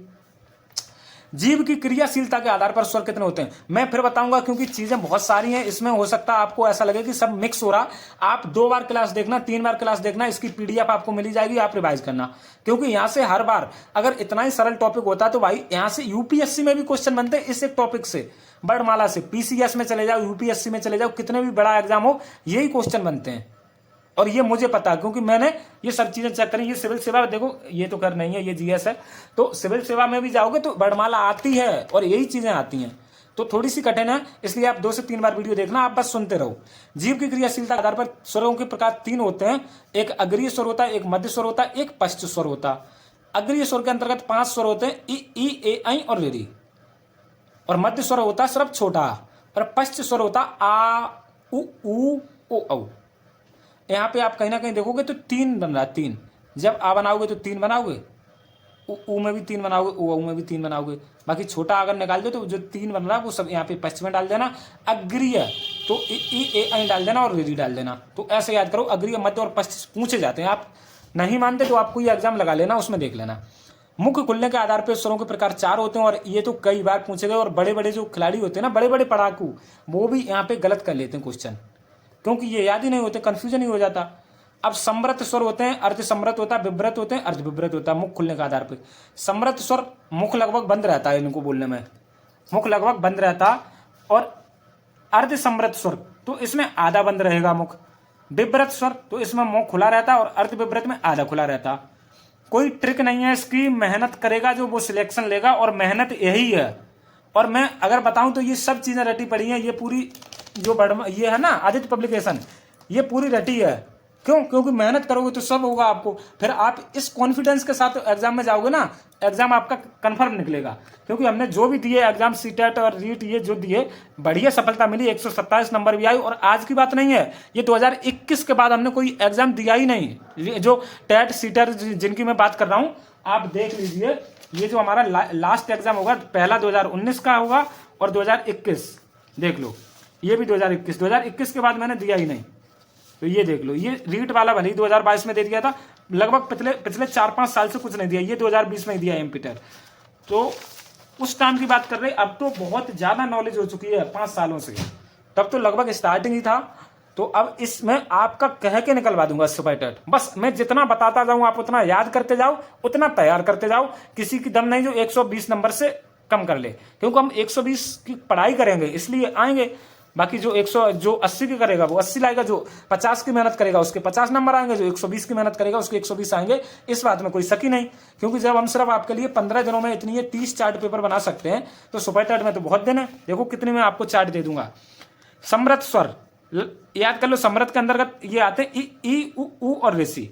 जीव की क्रियाशीलता के आधार पर स्वर कितने होते हैं, मैं फिर बताऊंगा, क्योंकि चीजें बहुत सारी हैं, इसमें हो सकता है आपको ऐसा लगे कि सब मिक्स हो रहा। आप 2 बार क्लास देखना, 3 बार क्लास देखना, इसकी पीडीएफ आपको मिली जाएगी, आप रिवाइज करना, क्योंकि यहां से हर बार अगर इतना ही सरल टॉपिक होता तो भाई यहां से यूपीएससी में भी क्वेश्चन बनते हैं इस एक टॉपिक से, वर्णमाला से। पीसीएस में चले जाओ, यूपीएससी में चले जाओ, कितने भी बड़ा एग्जाम हो, यही क्वेश्चन बनते हैं। और ये मुझे पता है, क्योंकि मैंने ये सब चीजें चेक करी। ये सिविल सेवा देखो, ये तो कर नहीं है, ये जीएस है, तो सिविल सेवा में भी जाओगे तो वर्णमाला आती है और यही चीजें आती हैं, तो थोड़ी सी कठिन है, इसलिए आप 2 से 3 बार वीडियो देखना, आप बस सुनते रहो। जीव की क्रियाशीलता के आधार पर स्वरों के प्रकार 3 होते हैं, एक अग्रीय स्वर होता है, एक मध्य स्वर होता है, एक पश्च स्वर होता है। अग्रीय स्वर के अंतर्गत 5 स्वर होते हैं, ई ए ऐ और री। और मध्य स्वर होता है सिर्फ छोटा, और पश्च स्वर होता आ उ ओ औ। यहाँ पे आप कहीं ना कहीं देखोगे तो 3 बन रहा है, 3। जब आ बनाओगे तो 3 बनाओगे, उ में भी 3 बनाओगे, ओ में भी 3 बनाओगे, बाकी छोटा अगर निकाल दो तो जो 3 बन रहा है वो सब यहाँ पे पश्चिम में डाल देना। अग्रीय तो ई ए ऐ डाल देना और री डाल देना। तो ऐसे याद करो, अग्रीय, मध्य और पश्चिम पूछे जाते हैं। आप नहीं मानते तो आपको ये एग्जाम लगा लेना, उसमें देख लेना। मुख खुलने के आधार पर स्वरों के प्रकार 4 होते हैं, और ये तो कई बार पूछे गए, और बड़े बड़े जो खिलाड़ी होते हैं ना, बड़े बड़े पढ़ाकू, वो भी यहाँ पे गलत कर लेते हैं क्वेश्चन, क्योंकि ये याद ही नहीं होते, कंफ्यूजन ही हो जाता। अब समृत स्वर होते हैं, अर्ध समृत होता है, विव्रत होते हैं, अर्ध विव्रत होता है, मुख खुलने के आधार पर। समृत स्वर मुख लगभग बंद रहता है, इनको बोलने में मुख लगभग बंद रहता, और अर्ध समृत स्वर तो इसमें आधा बंद रहेगा मुख। विव्रत स्वर तो इसमें मुख खुला रहता है, और अर्ध विव्रत में आधा खुला रहता। कोई ट्रिक नहीं है इसकी, मेहनत करेगा जो वो सिलेक्शन लेगा, और मेहनत यही है। और मैं अगर बताऊं तो ये सब चीजें रटी पड़ी हैं, ये पूरी जो ये है ना आदित्य पब्लिकेशन, ये पूरी रटी है। क्यों? क्योंकि मेहनत करोगे तो सब होगा आपको। फिर आप इस कॉन्फिडेंस के साथ एग्जाम में जाओगे ना, एग्जाम आपका कंफर्म निकलेगा। क्योंकि हमने जो भी दिए एग्जाम, सीटेट और रीट, ये जो दिए, बढ़िया सफलता मिली, 127 नंबर भी आई। और आज की बात नहीं है, ये 2021 के बाद हमने कोई एग्जाम दिया ही नहीं। जो टेट सीटेट जिनकी मैं बात कर रहा हूँ, आप देख लीजिए, ये जो हमारा लास्ट एग्जाम होगा, पहला 2019 का होगा और 2021 देख लो, ये भी 2021 के बाद मैंने दिया ही नहीं। तो ये देख लो, ये रीट वाला भले ही 2022 में दे दिया था, लगभग पिछले 4-5 साल से कुछ नहीं दिया, ये 2020 में ही दिया एमपी टेट। तो उस टाइम की बात कर रहे, अब तो बहुत ज्यादा नॉलेज हो चुकी है 5 सालों से, तब तो लगभग स्टार्टिंग ही था। तो अब इसमें आपका कह के निकलवा दूंगा सुपर टेट। बस मैं जितना बताता जाऊं, आप उतना याद करते जाओ, उतना तैयार करते जाओ। किसी की दम नहीं जो 120 नंबर से कम कर ले, क्योंकि हम 120 की पढ़ाई करेंगे इसलिए आएंगे। बाकी जो 80 की करेगा वो 80 लाएगा, जो 50 की मेहनत करेगा उसके 50 नंबर आएंगे, जो 120 की मेहनत करेगा उसके 120 आएंगे। इस बात में कोई शक ही नहीं, क्योंकि जब हम सिर्फ आपके लिए 15 दिनों में इतनी 30 चार्ट पेपर बना सकते हैं, तो सुपर टेट में तो बहुत दिन है। देखो कितने में आपको चार्ट दे दूंगा। समृत स्वर याद कर लो, समृत के अंतर्गत ये आते हैं ई उ और ऋषि।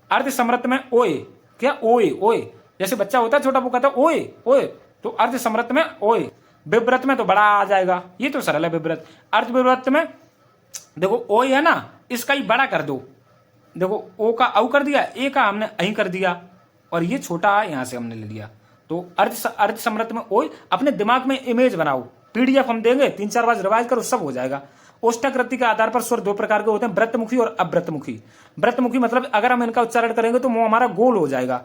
अर्ध समृत में ओए, क्या ओए ओए, जैसे बच्चा होता है छोटा, वो कहता है ओए ओए, तो अर्ध समृत में ओए। विव्रत में तो बड़ा आ जाएगा, ये तो सरल है विव्रत। अर्ध विव्रत में देखो ओ है ना, इसका ही बड़ा कर दो। देखो ओ का औ कर दिया, ए का हमने अही कर दिया, और ये छोटा है यहां से हमने ले लिया। तो अर्ध समृत में ओ। अपने दिमाग में इमेज बनाओ, पीडीएफ हम देंगे, 3-4 बार रिवाइज करो, सब हो जाएगा। ओष्ठाकृति के आधार पर स्वर 2 प्रकार के होते हैं, व्रतमुखी और अव्रतमुखी। व्रतमुखी मतलब अगर हम इनका उच्चारण करेंगे तो वो हमारा गोल हो जाएगा,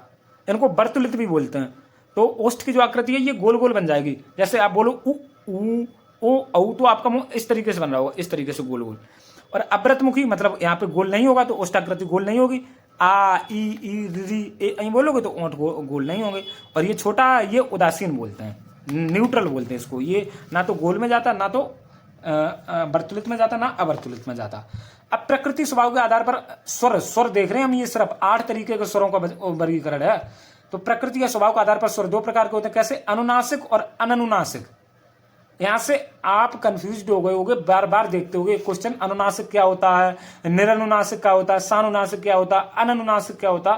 इनको वर्तुलित भी बोलते हैं। तो ओष्ठ की जो आकृति है ये गोल गोल बन जाएगी। जैसे आप बोलो उ ओ औ, तो आपका मुंह इस तरीके से बन रहा होगा, इस तरीके से गोल गोल। और अव्रतमुखी मतलब यहाँ पे गोल नहीं होगा, तो ओष्ठाकृति गोल नहीं होगी। आ ई री ए बोलोगे तो ओंठ गोल नहीं होंगे। और ये छोटा, ये उदासीन बोलते हैं, न्यूट्रल बोलते हैं इसको। ये ना तो गोल में जाता, ना तो वर्तुलित में जाता, ना अवर्तुलित में जाता। अब प्रकृति स्वभाव के आधार पर स्वर देख रहे हैं हम, ये सिर्फ 8 तरीके के स्वरों का वर्गीकरण है। तो प्रकृति या स्वभाव के आधार पर स्वर 2 प्रकार के होते हैं। कैसे? अनुनासिक और अननुनासिक। यहाँ से आप कंफ्यूज हो गए होगे, बार बार देखते होगे क्वेश्चन, अनुनासिक क्या होता है, निरनुनासिक क्या होता है, सानुनासिक क्या होता है, अननुनासिक क्या होता।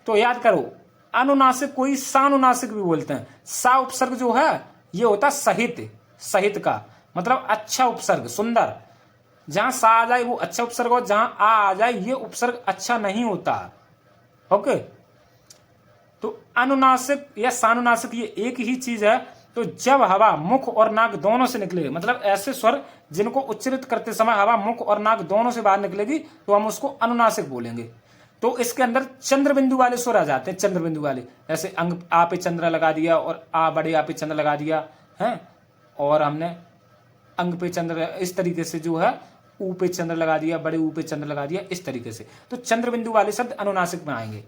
तो याद करो, अनुनासिक कोई सानुनासिक भी बोलते हैं। सा उपसर्ग जो है ये होता है सहित, सहित का मतलब अच्छा उपसर्ग, सुंदर। जहां सा आ जाए वो अच्छा उपसर्ग हो, जहां आ जाए ये उपसर्ग अच्छा नहीं होता। ओके, तो अनुनासिक या सानुनासिक ये एक ही चीज है। तो जब हवा मुख और नाक दोनों से निकले, मतलब ऐसे स्वर जिनको उच्चारित करते समय हवा मुख और नाक दोनों से बाहर निकलेगी, तो हम उसको अनुनासिक बोलेंगे। तो इसके अंदर चंद्र बिंदु वाले स्वर आ जाते हैं, चंद्र बिंदु वाले, ऐसे अंग आ पे चंद्र लगा दिया और आ बड़े आ पे चंद्र लगा दिया है, और हमने अंग पे चंद्र इस तरीके से जो है ऊ पे चंद्र लगा दिया, बड़े ऊ पे चंद्र लगा दिया, इस तरीके से। तो चंद्र बिंदु वाले शब्द अनुनासिक में आएंगे।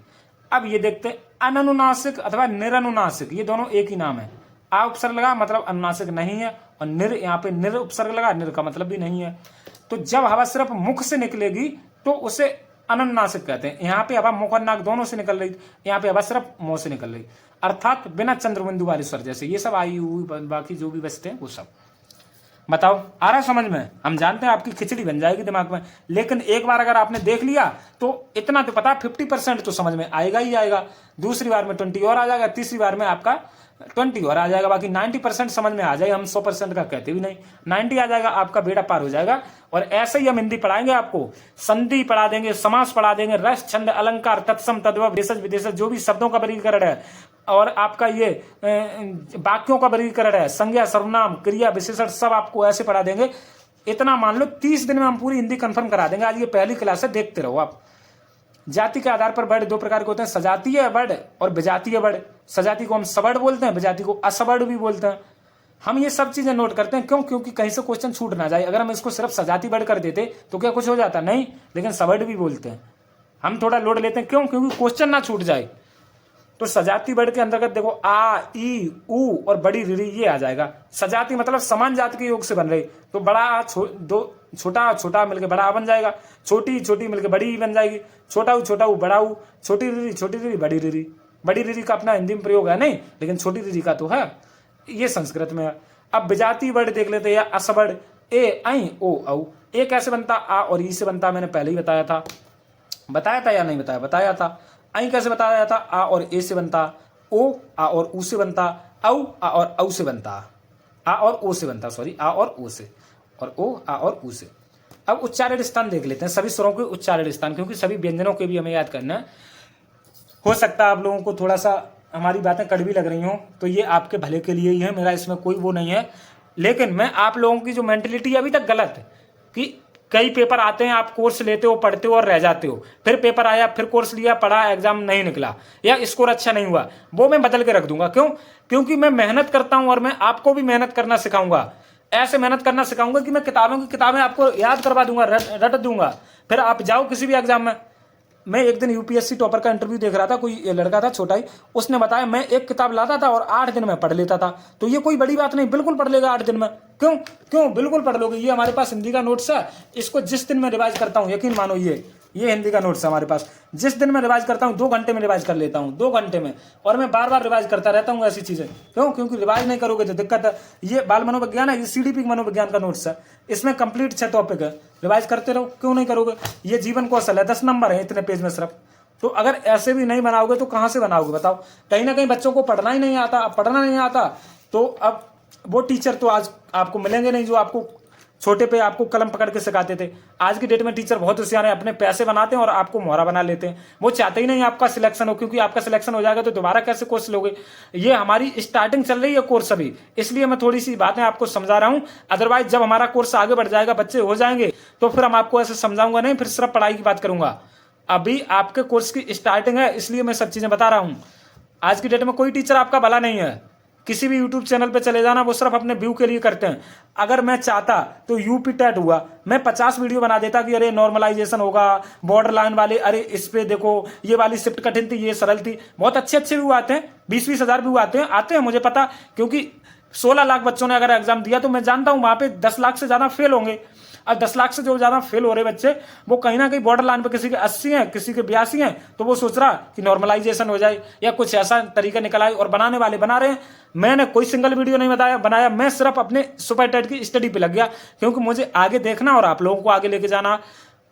अब ये देखते हैं अननुनासिक अथवा निरनुनासिक, ये दोनों एक ही नाम है। आ उपसर्ग लगा मतलब अनुनासिक नहीं है, और निर यहाँ पे निर उपसर्ग लगा, निर का मतलब भी नहीं है। तो जब हवा सिर्फ मुख से निकलेगी तो उसे अनुनासिक कहते हैं। यहाँ पे हवा मुख और नाक दोनों से निकल रही, यहाँ पे हवा सिर्फ मुंह से निकल रही, अर्थात बिना चंद्रबिंदु वाले स्वर, जैसे ये सब आई हुई बाकी जो भी बचते हैं वो सब। बताओ आ रहा समझ में? हम जानते हैं आपकी खिचड़ी बन जाएगी दिमाग में, लेकिन एक बार अगर आपने देख लिया तो इतना तो पता 50% तो समझ में आएगा ही आएगा। दूसरी बार में 20 और आ जाएगा, तीसरी बार में आपका 20 और आ जाएगा, बाकी 90% समझ में आ जाएगा। हम 100% का कहते भी नहीं, 90 आ जाएगा, आपका बेड़ा पार हो जाएगा। और ऐसे ही हम हिंदी पढ़ाएंगे, आपको संधि पढ़ा देंगे, समास पढ़ा देंगे, रस छंद अलंकार तत्सम तद्भव देशज विदेशज जो भी शब्दों का वर्गीकरण है, और आपका ये वाक्यों का वर्गीकरण है, संज्ञा सर्वनाम क्रिया विशेषण सब आपको ऐसे पढ़ा देंगे। इतना मान लो 30 दिन में हम पूरी हिंदी कंफर्म करा देंगे। आज ये पहली क्लास है, देखते रहो आप। जाति के आधार पर वर्ड दो प्रकार के होते हैं, सजातीय वर्ड और विजातीय वर्ड। सजाति को हम सबर्ड बोलते हैं, विजाति को असवर्ड भी बोलते हैं। हम ये सब चीजें नोट करते हैं, क्यों? क्योंकि कहीं से क्वेश्चन छूट ना जाए। अगर हम इसको सिर्फ सजाती वर्ड कर देते तो क्या कुछ हो जाता? नहीं, लेकिन सबर्ड भी बोलते हैं। हम थोड़ा लोड लेते हैं, क्यों? क्योंकि क्वेश्चन ना छूट जाए। तो सजाती वर्ड के अंतर्गत देखो आ, ई, ऊ और बड़ी रीरी ये आ जाएगा। सजाती मतलब समान जाति के योग से बन रही, तो बड़ा छोटा छोटा मिलकर बड़ा बन जाएगा, छोटी छोटी मिलकर बड़ी बन जाएगी, छोटा ऊ बड़ा ऊ, छोटी रीरी बड़ी रीरी। बड़ी रीरी का अपना हिंदी में प्रयोग है नहीं, लेकिन छोटी रीरी का तो है, ये संस्कृत में है। अब विजाती वर्ड देख लेते हैं, या असवर्ड ए, ऐ, ओ, औ। ए कैसे बनता? आ और ई से बनता, मैंने पहले ही बताया था या नहीं बताया? बताया था। आई कैसे बताया जाता? आ और ए से बनता, ओ आ और ऊ से बनता, औ आ और औ से बनता, आ और ओ से बनता, सॉरी आ और ओ से, और ओ आ और ऊ से। अब उच्चारण स्थान देख लेते हैं, सभी स्वरों के उच्चारण स्थान, क्योंकि सभी व्यंजनों के भी हमें याद करना है। हो सकता है आप लोगों को थोड़ा सा हमारी बातें कड़वी लग रही हों, तो ये आपके भले के लिए ही है, मेरा इसमें कोई वो नहीं है। लेकिन मैं आप लोगों की जो मेंटेलिटी है अभी तक गलत है कि कई पेपर आते हैं, आप कोर्स लेते हो, पढ़ते हो और रह जाते हो, फिर पेपर आया, फिर कोर्स लिया, पढ़ा, एग्जाम नहीं निकला या स्कोर अच्छा नहीं हुआ, वो मैं बदल के रख दूंगा। क्यों? क्योंकि मैं मेहनत करता हूं और मैं आपको भी मेहनत करना सिखाऊंगा। ऐसे मेहनत करना सिखाऊंगा कि मैं किताबें आपको याद करवा दूंगा, रट दूंगा, फिर आप जाओ किसी भी एग्जाम में। मैं एक दिन यूपीएससी टॉपर का इंटरव्यू देख रहा था, कोई लड़का था छोटा ही, उसने बताया मैं एक किताब लाता था और 8 दिन में पढ़ लेता था। तो ये कोई बड़ी बात नहीं, बिल्कुल पढ़ लेगा 8 दिन में। क्यों बिल्कुल पढ़ लोगे। ये हमारे पास हिंदी का नोट्स है, इसको जिस दिन मैं रिवाइज करता हूँ, यकीन मानो ये हिंदी का नोट्स है हमारे पास, जिस दिन मैं रिवाइज करता हूँ 2 घंटे में रिवाइज कर लेता हूँ, 2 घंटे में, और मैं बार बार रिवाइज करता रहता हूँ ऐसी चीजें। क्योंकि रिवाइज नहीं करोगे तो दिक्कत है। ये बाल मनोविज्ञान है, ये सीडीपी मनोविज्ञान का नोट्स है, इसमें कंप्लीट 6 टॉपिक है, रिवाइज करते रहो। क्यों नहीं करोगे? ये जीवन कौशल है, 10 नंबर है इतने पेज में सिर्फ। तो अगर ऐसे भी नहीं बनाओगे तो कहां से बनाओगे बताओ? कहीं ना कहीं बच्चों को पढ़ना ही नहीं आता। अब पढ़ना नहीं आता तो अब वो टीचर तो आज आपको मिलेंगे नहीं जो आपको छोटे पे आपको कलम पकड़ के सिखाते थे। आज की डेट में टीचर बहुत होशियार है, अपने पैसे बनाते हैं और आपको मोहरा बना लेते हैं। वो चाहते ही नहीं आपका सिलेक्शन हो, क्योंकि आपका सिलेक्शन हो जाएगा तो दोबारा कैसे कोर्स लोगे। ये हमारी स्टार्टिंग चल रही है कोर्स अभी, इसलिए मैं थोड़ी सी बातें आपको समझा रहा हूं। अदरवाइज जब हमारा कोर्स आगे बढ़ जाएगा, बच्चे हो जाएंगे, तो फिर हम आपको ऐसे समझाऊंगा नहीं, फिर सिर्फ पढ़ाई की बात करूंगा। अभी आपके कोर्स की स्टार्टिंग है, इसलिए मैं सब चीजें बता रहा हूं। आज की डेट में कोई टीचर आपका भला नहीं है। किसी भी यूट्यूब चैनल पे चले जाना, वो सिर्फ अपने व्यू के लिए करते हैं। अगर मैं चाहता तो यूपी टेट हुआ, मैं 50 वीडियो बना देता कि अरे नॉर्मलाइजेशन होगा, बॉर्डर लाइन वाले, अरे इस पे देखो ये वाली शिफ्ट कठिन थी, ये सरल थी। बहुत अच्छे व्यू आते हैं, 20-20 हजार व्यू आते हैं मुझे पता, क्योंकि 16 लाख बच्चों ने अगर एग्जाम दिया तो मैं जानता हूं वहां पे 10 लाख से ज्यादा फेल होंगे। अब 10 लाख से जो ज्यादा फेल हो रहे बच्चे, वो कहीं ना कहीं बॉर्डर लाइन पे, किसी के 80 हैं, किसी के 82 हैं, तो वो सोच रहा कि नॉर्मलाइजेशन हो जाए या कुछ ऐसा तरीका निकल आए, और बनाने वाले बना रहे हैं। मैंने कोई सिंगल वीडियो नहीं बनाया, मैं सिर्फ अपने सुपर टेट की स्टडी पे लग गया, क्योंकि मुझे आगे देखना और आप लोगों को आगे लेके जाना।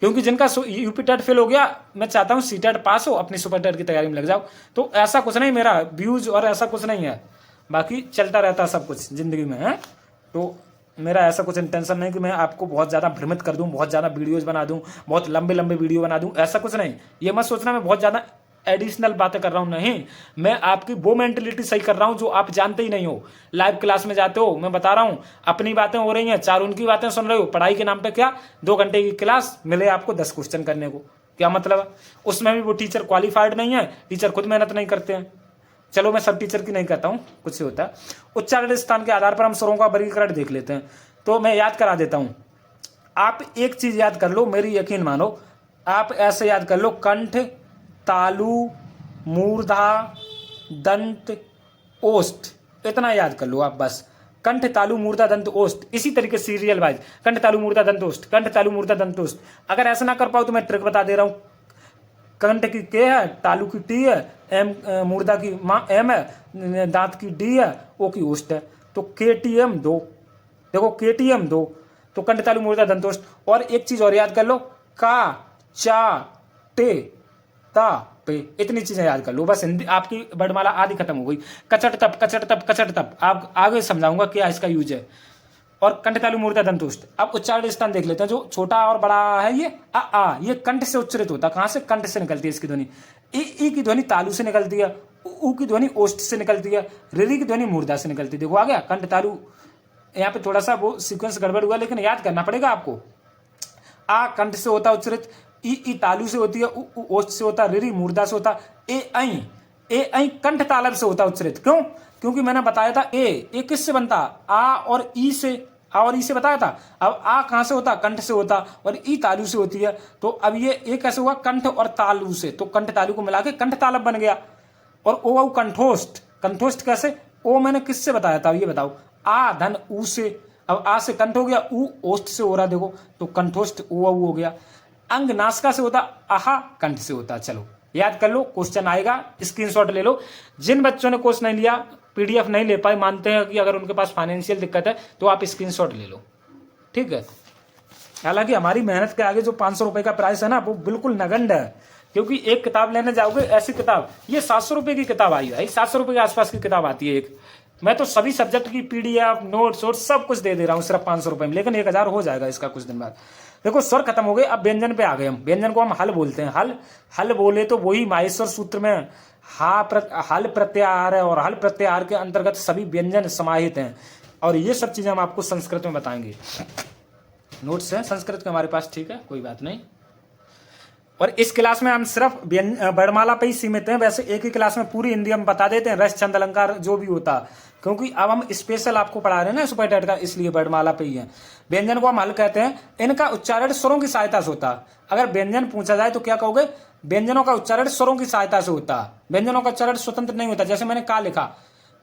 क्योंकि जिनका यूपी टेट फेल हो गया, मैं चाहता हूँ सी टेट पास हो, अपनी सुपर टेट की तैयारी में लग जाओ। तो ऐसा कुछ नहीं, मेरा व्यूज और ऐसा कुछ नहीं है, बाकी चलता रहता सब कुछ जिंदगी में है। तो मेरा ऐसा कुछ इंटेंशन नहीं कि मैं आपको बहुत ज़्यादा भ्रमित कर दूं, बहुत ज़्यादा वीडियोज़ बना दूं, बहुत लंबे लंबे वीडियो बना दूं, ऐसा कुछ नहीं। ये मत सोचना मैं बहुत ज़्यादा एडिशनल बातें कर रहा हूं, नहीं। मैं आपकी वो मेंटेलिटी सही कर रहा हूं जो आप जानते ही नहीं हो। लाइव क्लास में जाते हो, मैं बता रहा हूं, अपनी बातें हो रही हैं, 4 उनकी बातें सुन रहे हो। पढ़ाई के नाम पे क्या 2 घंटे की क्लास मिले आपको 10 क्वेश्चन करने को, क्या मतलब है? उसमें भी वो टीचर क्वालिफाइड नहीं है, टीचर खुद मेहनत नहीं करते हैं। चलो मैं सब टीचर की नहीं कहता हूँ, कुछ से होता है। उच्चारण स्थान के आधार पर हम स्वरों का वर्गीकरण देख लेते हैं। तो मैं याद करा देता हूँ, आप एक चीज याद कर लो, मेरी यकीन मानो, आप ऐसे याद कर लो, कंठ, तालु, मूर्धा, दंत, ओष्ठ, इतना याद कर लो आप बस। कंठ, तालु, मूर्धा, दंत, ओष्ठ, इसी तरीके सीरियल वाइज, कंठ, तालु, मूर्धा, दंत, ओष्ठ, कंठ, तालु, मूर्धा, दंत, ओष्ठ। अगर ऐसा ना कर पाओ तो मैं ट्रिक बता दे रहा हूँ। कंठ की के है, तालु की टी है, एम मूर्धा की एम है, दांत की डी है, ओ की ओष्ठ है। तो KTM 2, देखो KTM 2, तो कंठ, तालु, मूर्धा, दंतोष्ठ। और एक चीज और याद कर लो, का, चा, टे, ता, पे, इतनी चीजें याद कर लो बस। हिंदी आपकी वर्णमाला आदि खत्म हो गई। कचट तप, कचट तप, कचट तप, आप आगे समझाऊंगा क्या इसका यूज है। और कंठ, तालु, मूर्धा, दंतोष्ठ। अब उच्चारण स्थान देख लेते हैं, जो छोटा और बड़ा है ये आ, ये कंठ से उच्चरित होता है। कहां से? कंठ से निकलती है इसकी ध्वनि। ई की ध्वनि तालु से निकलती है, ऊ की ध्वनि ओष्ठ से निकलती है, री की ध्वनि मूर्धा से निकलती है। देखो आ गया कंठ, तालु। यहाँ पे थोड़ा सा वो सीक्वेंस गड़बड़ हुआ, लेकिन याद करना पड़ेगा आपको। आ कंठ से होता उच्चरित, ई तालु से होती है, ऊ ओष्ठ से होता, री मूर्धा से होता, ए ऐ कंठ तालब से होता उच्चरित। क्यों? क्योंकि मैंने बताया था ए किससे बनता? आ और ई से बताया था। अब आ कहां से होता? कंठ से होता, और ई तालु से होती है। तो अब ये कैसे हुआ? कंठ और तालु से, तो कंठ तालु को मिला के कंठ तालब बन गया। और ओ कंठोष्ठ, कंठोष्ठ कैसे? ओ मैंने किससे बताया था ये बताओ? आ धन ऊ से। अब आ से कंठ हो गया, ऊ ओष्ठ से हो रहा, देखो तो कंठोष्ठ ओ हो गया। अंग नासिका से होता, आहा कंठ से होता। चलो याद कर लो, क्वेश्चन आएगा, स्क्रीनशॉट ले लो। जिन बच्चों ने कोर्स नहीं लिया, PDF नहीं ले पाए, मानते हैं कि अगर उनके पास फाइनेंशियल दिक्कत है, तो आप स्क्रीनशॉट ले लो, ठीक है। हालांकि हमारी मेहनत के आगे जो 500 रुपए का प्राइस है ना, वो बिल्कुल नगण्य है। क्योंकि एक किताब लेने जाओगे, ऐसी किताब, ये 700 रुपए की किताब आई है, 700 रुपए के आसपास की किताब आती है एक। मैं तो सभी सब्जेक्ट की PDF, नोट्स और सब कुछ दे रहा हूँ सिर्फ 500 रुपए में, लेकिन 1000 हो जाएगा इसका कुछ दिन बाद। देखो स्वर खत्म हो गए, अब व्यंजन पे आ गए हम। व्यंजन को हम हल बोलते हैं। हल बोले तो वही माहेश्वर सूत्र में हल प्रत्याहार है, और हल प्रत्याहार के अंतर्गत सभी व्यंजन समाहित हैं। और ये सब चीजें हम आपको संस्कृत में बताएंगे। नोट्स हैं संस्कृत के हमारे पास, ठीक है, कोई बात नहीं। और इस क्लास में हम सिर्फ वर्णमाला पे ही सीमित हैं। वैसे एक ही क्लास में पूरी हिंदी हम बता देते हैं, रस छंद अलंकार जो भी होता, क्योंकि अब हम स्पेशल आपको पढ़ा रहे हैं ना सुपर टेट का, इसलिए वर्णमाला पे ही है। व्यंजन को हम हल कहते हैं, इनका उच्चारण स्वरों की सहायता से होता। अगर व्यंजन पूछा जाए तो क्या कहोगे? व्यंजनों का उच्चारण स्वरों की सहायता से होता। व्यंजनों का उच्चारण स्वतंत्र नहीं होता। जैसे मैंने का लिखा,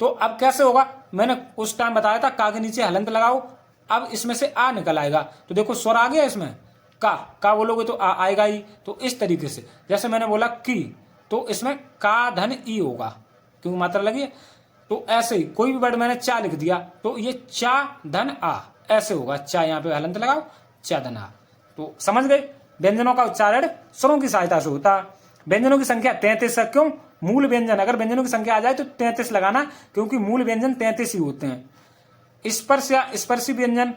तो अब कैसे होगा? मैंने उस टाइम बताया था, का के नीचे हलंत लगाओ, अब इसमें से आ निकल आएगा। तो देखो स्वर आ गया इसमें, का बोलोगे तो आ आएगा ही। तो इस तरीके से, जैसे मैंने बोला की, तो इसमें का धन ई होगा, क्योंकि मात्रा लगी है। तो ऐसे ही कोई भी वर्ड मैंने चा लिख दिया, तो ये चा धन आ ऐसे होगा। चा यहाँ पे हलंत लगाओ, चा धन आ। तो समझ गए, व्यंजनों का उच्चारण स्वरों की सहायता से होता। व्यंजनों की संख्या 33 है। क्यों? मूल व्यंजन, अगर व्यंजनों की संख्या आ जाए तो 33 लगाना, क्योंकि मूल व्यंजन 33 ही होते हैं। स्पर्श या स्पर्शी व्यंजन,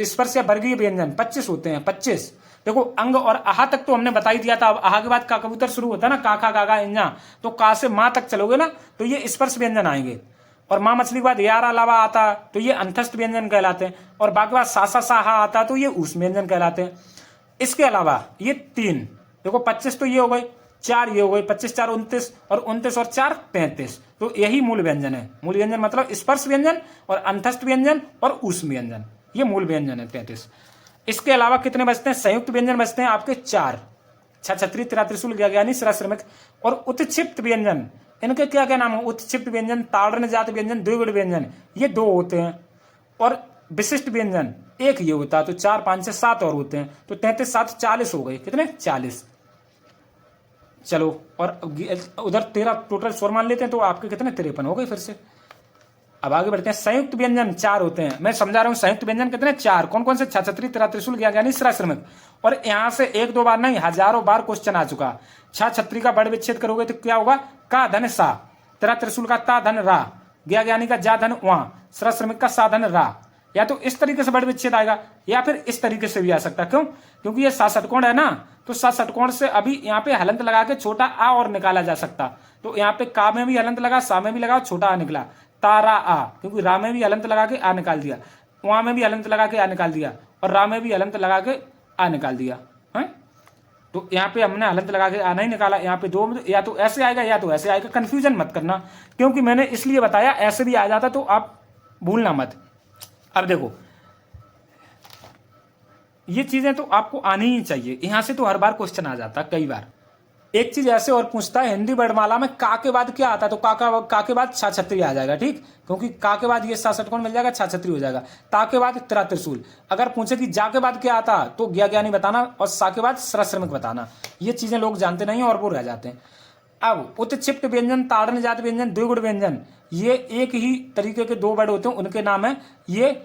स्पर्श या वर्गीय व्यंजन 25 होते हैं, 25। देखो अंग और आहा तक तो हमने बता ही दिया था। अब आहा के बाद का कबूतर शुरू होता है ना, का खा गा इंजा, तो का से मां तक चलोगे ना, तो ये स्पर्श व्यंजन आएंगे। और मां मछली के बाद यार अलावा आता, तो ये अंतस्थ व्यंजन कहलाते हैं। और बाकी बाद सा साहा आता, तो ये उस व्यंजन कहलाते हैं। इसके अलावा ये 3, देखो 25 तो ये हो गए, 4 ये हो गए, 25 4 29, और 29 और 4 33। तो यही मूल व्यंजन है। मूल व्यंजन मतलब स्पर्श व्यंजन और अंतस्थ व्यंजन और उस व्यंजन, ये मूल व्यंजन है 33। इसके अलावा कितने बचते हैं? संयुक्त व्यंजन बचते हैं आपके 4, छत्री, त्रा, त्रिशूल, ज्ञानी, श्रमिक और उत्क्षिप्त व्यंजन। इनके क्या क्या नाम है? उत्क्षिप्त व्यंजन, ताड़न जात व्यंजन, द्विगुण व्यंजन, ये 2 होते हैं। और विशिष्ट व्यंजन एक ये होता है, तो 4 5 से 7 और होते हैं, तो 33 7 40 हो गए। कितने? 40। चलो, और उधर 13 टोटल स्वर मान लेते हैं, तो आपके कितने? 53 हो गए फिर से। अब आगे बढ़ते हैं। संयुक्त व्यंजन 4 होते हैं, मैं समझा रहा हूं। संयुक्त व्यंजन कितने? 4। कौन कौन से? छ छत्री, त्रा त्रिशूल, ज्ञानी, श्रा श्रमिक। और यहां से एक दो बार नहीं, हजारों बार क्वेश्चन आ चुका। छ छत्री का बड़ विच्छेद करोगे तो क्या होगा? का धन सा, त्रा त्रिशूल का ता धन रा, ज्ञानी का जा धन वहां, श्रा श्रमिक का सा धन रा। या तो इस तरीके से बड़ विच्छेद आएगा, या फिर इस तरीके से भी आ सकता है। क्यों? क्योंकि ये सात षटकोण है ना, तो सात षटकोण से अभी यहाँ पे हलंत लगा के छोटा आ और निकाला जा सकता। तो यहाँ पे का में भी हलंत लगा, सा में भी लगा, छोटा आ निकला, तारा आ। क्योंकि रा में भी हलंत लगा के आ निकाल दिया, वहां में भी हलंत लगा के आ निकाल दिया, और रा में भी हलंत लगा के आ निकाल दिया है। तो यहाँ पे हमने हलंत लगा के आ नहीं निकाला। यहाँ पे दो, या तो ऐसे आएगा या तो ऐसे आएगा। कंफ्यूजन मत करना, क्योंकि मैंने इसलिए बताया ऐसे भी आ जाता, तो आप भूलना मत। अब देखो, ये चीजें तो आपको आनी ही चाहिए। यहां से तो हर बार क्वेश्चन आ जाता, कई बार। एक चीज ऐसे और पूछता है, हिंदी वर्णमाला में का के बाद क्या आता है? तो का के बाद छा छत्री आ जाएगा, ठीक। क्योंकि का के बाद ये सात षटकोण मिल जाएगा, छा छत्री हो जाएगा। ता के बाद त्रा त्रिशूल। अगर पूछे कि जा के बाद क्या आता, तो ज्ञानी बताना, और सा के बाद श्रा श्रमिक बताना। ये चीजें लोग जानते नहीं और वो रह जाते हैं। अब उत्क्षिप्त व्यंजन, ताड़न जात व्यंजन, द्विगुण व्यंजन, ये एक ही तरीके के दो वर्ड होते हैं, उनके नाम है। ये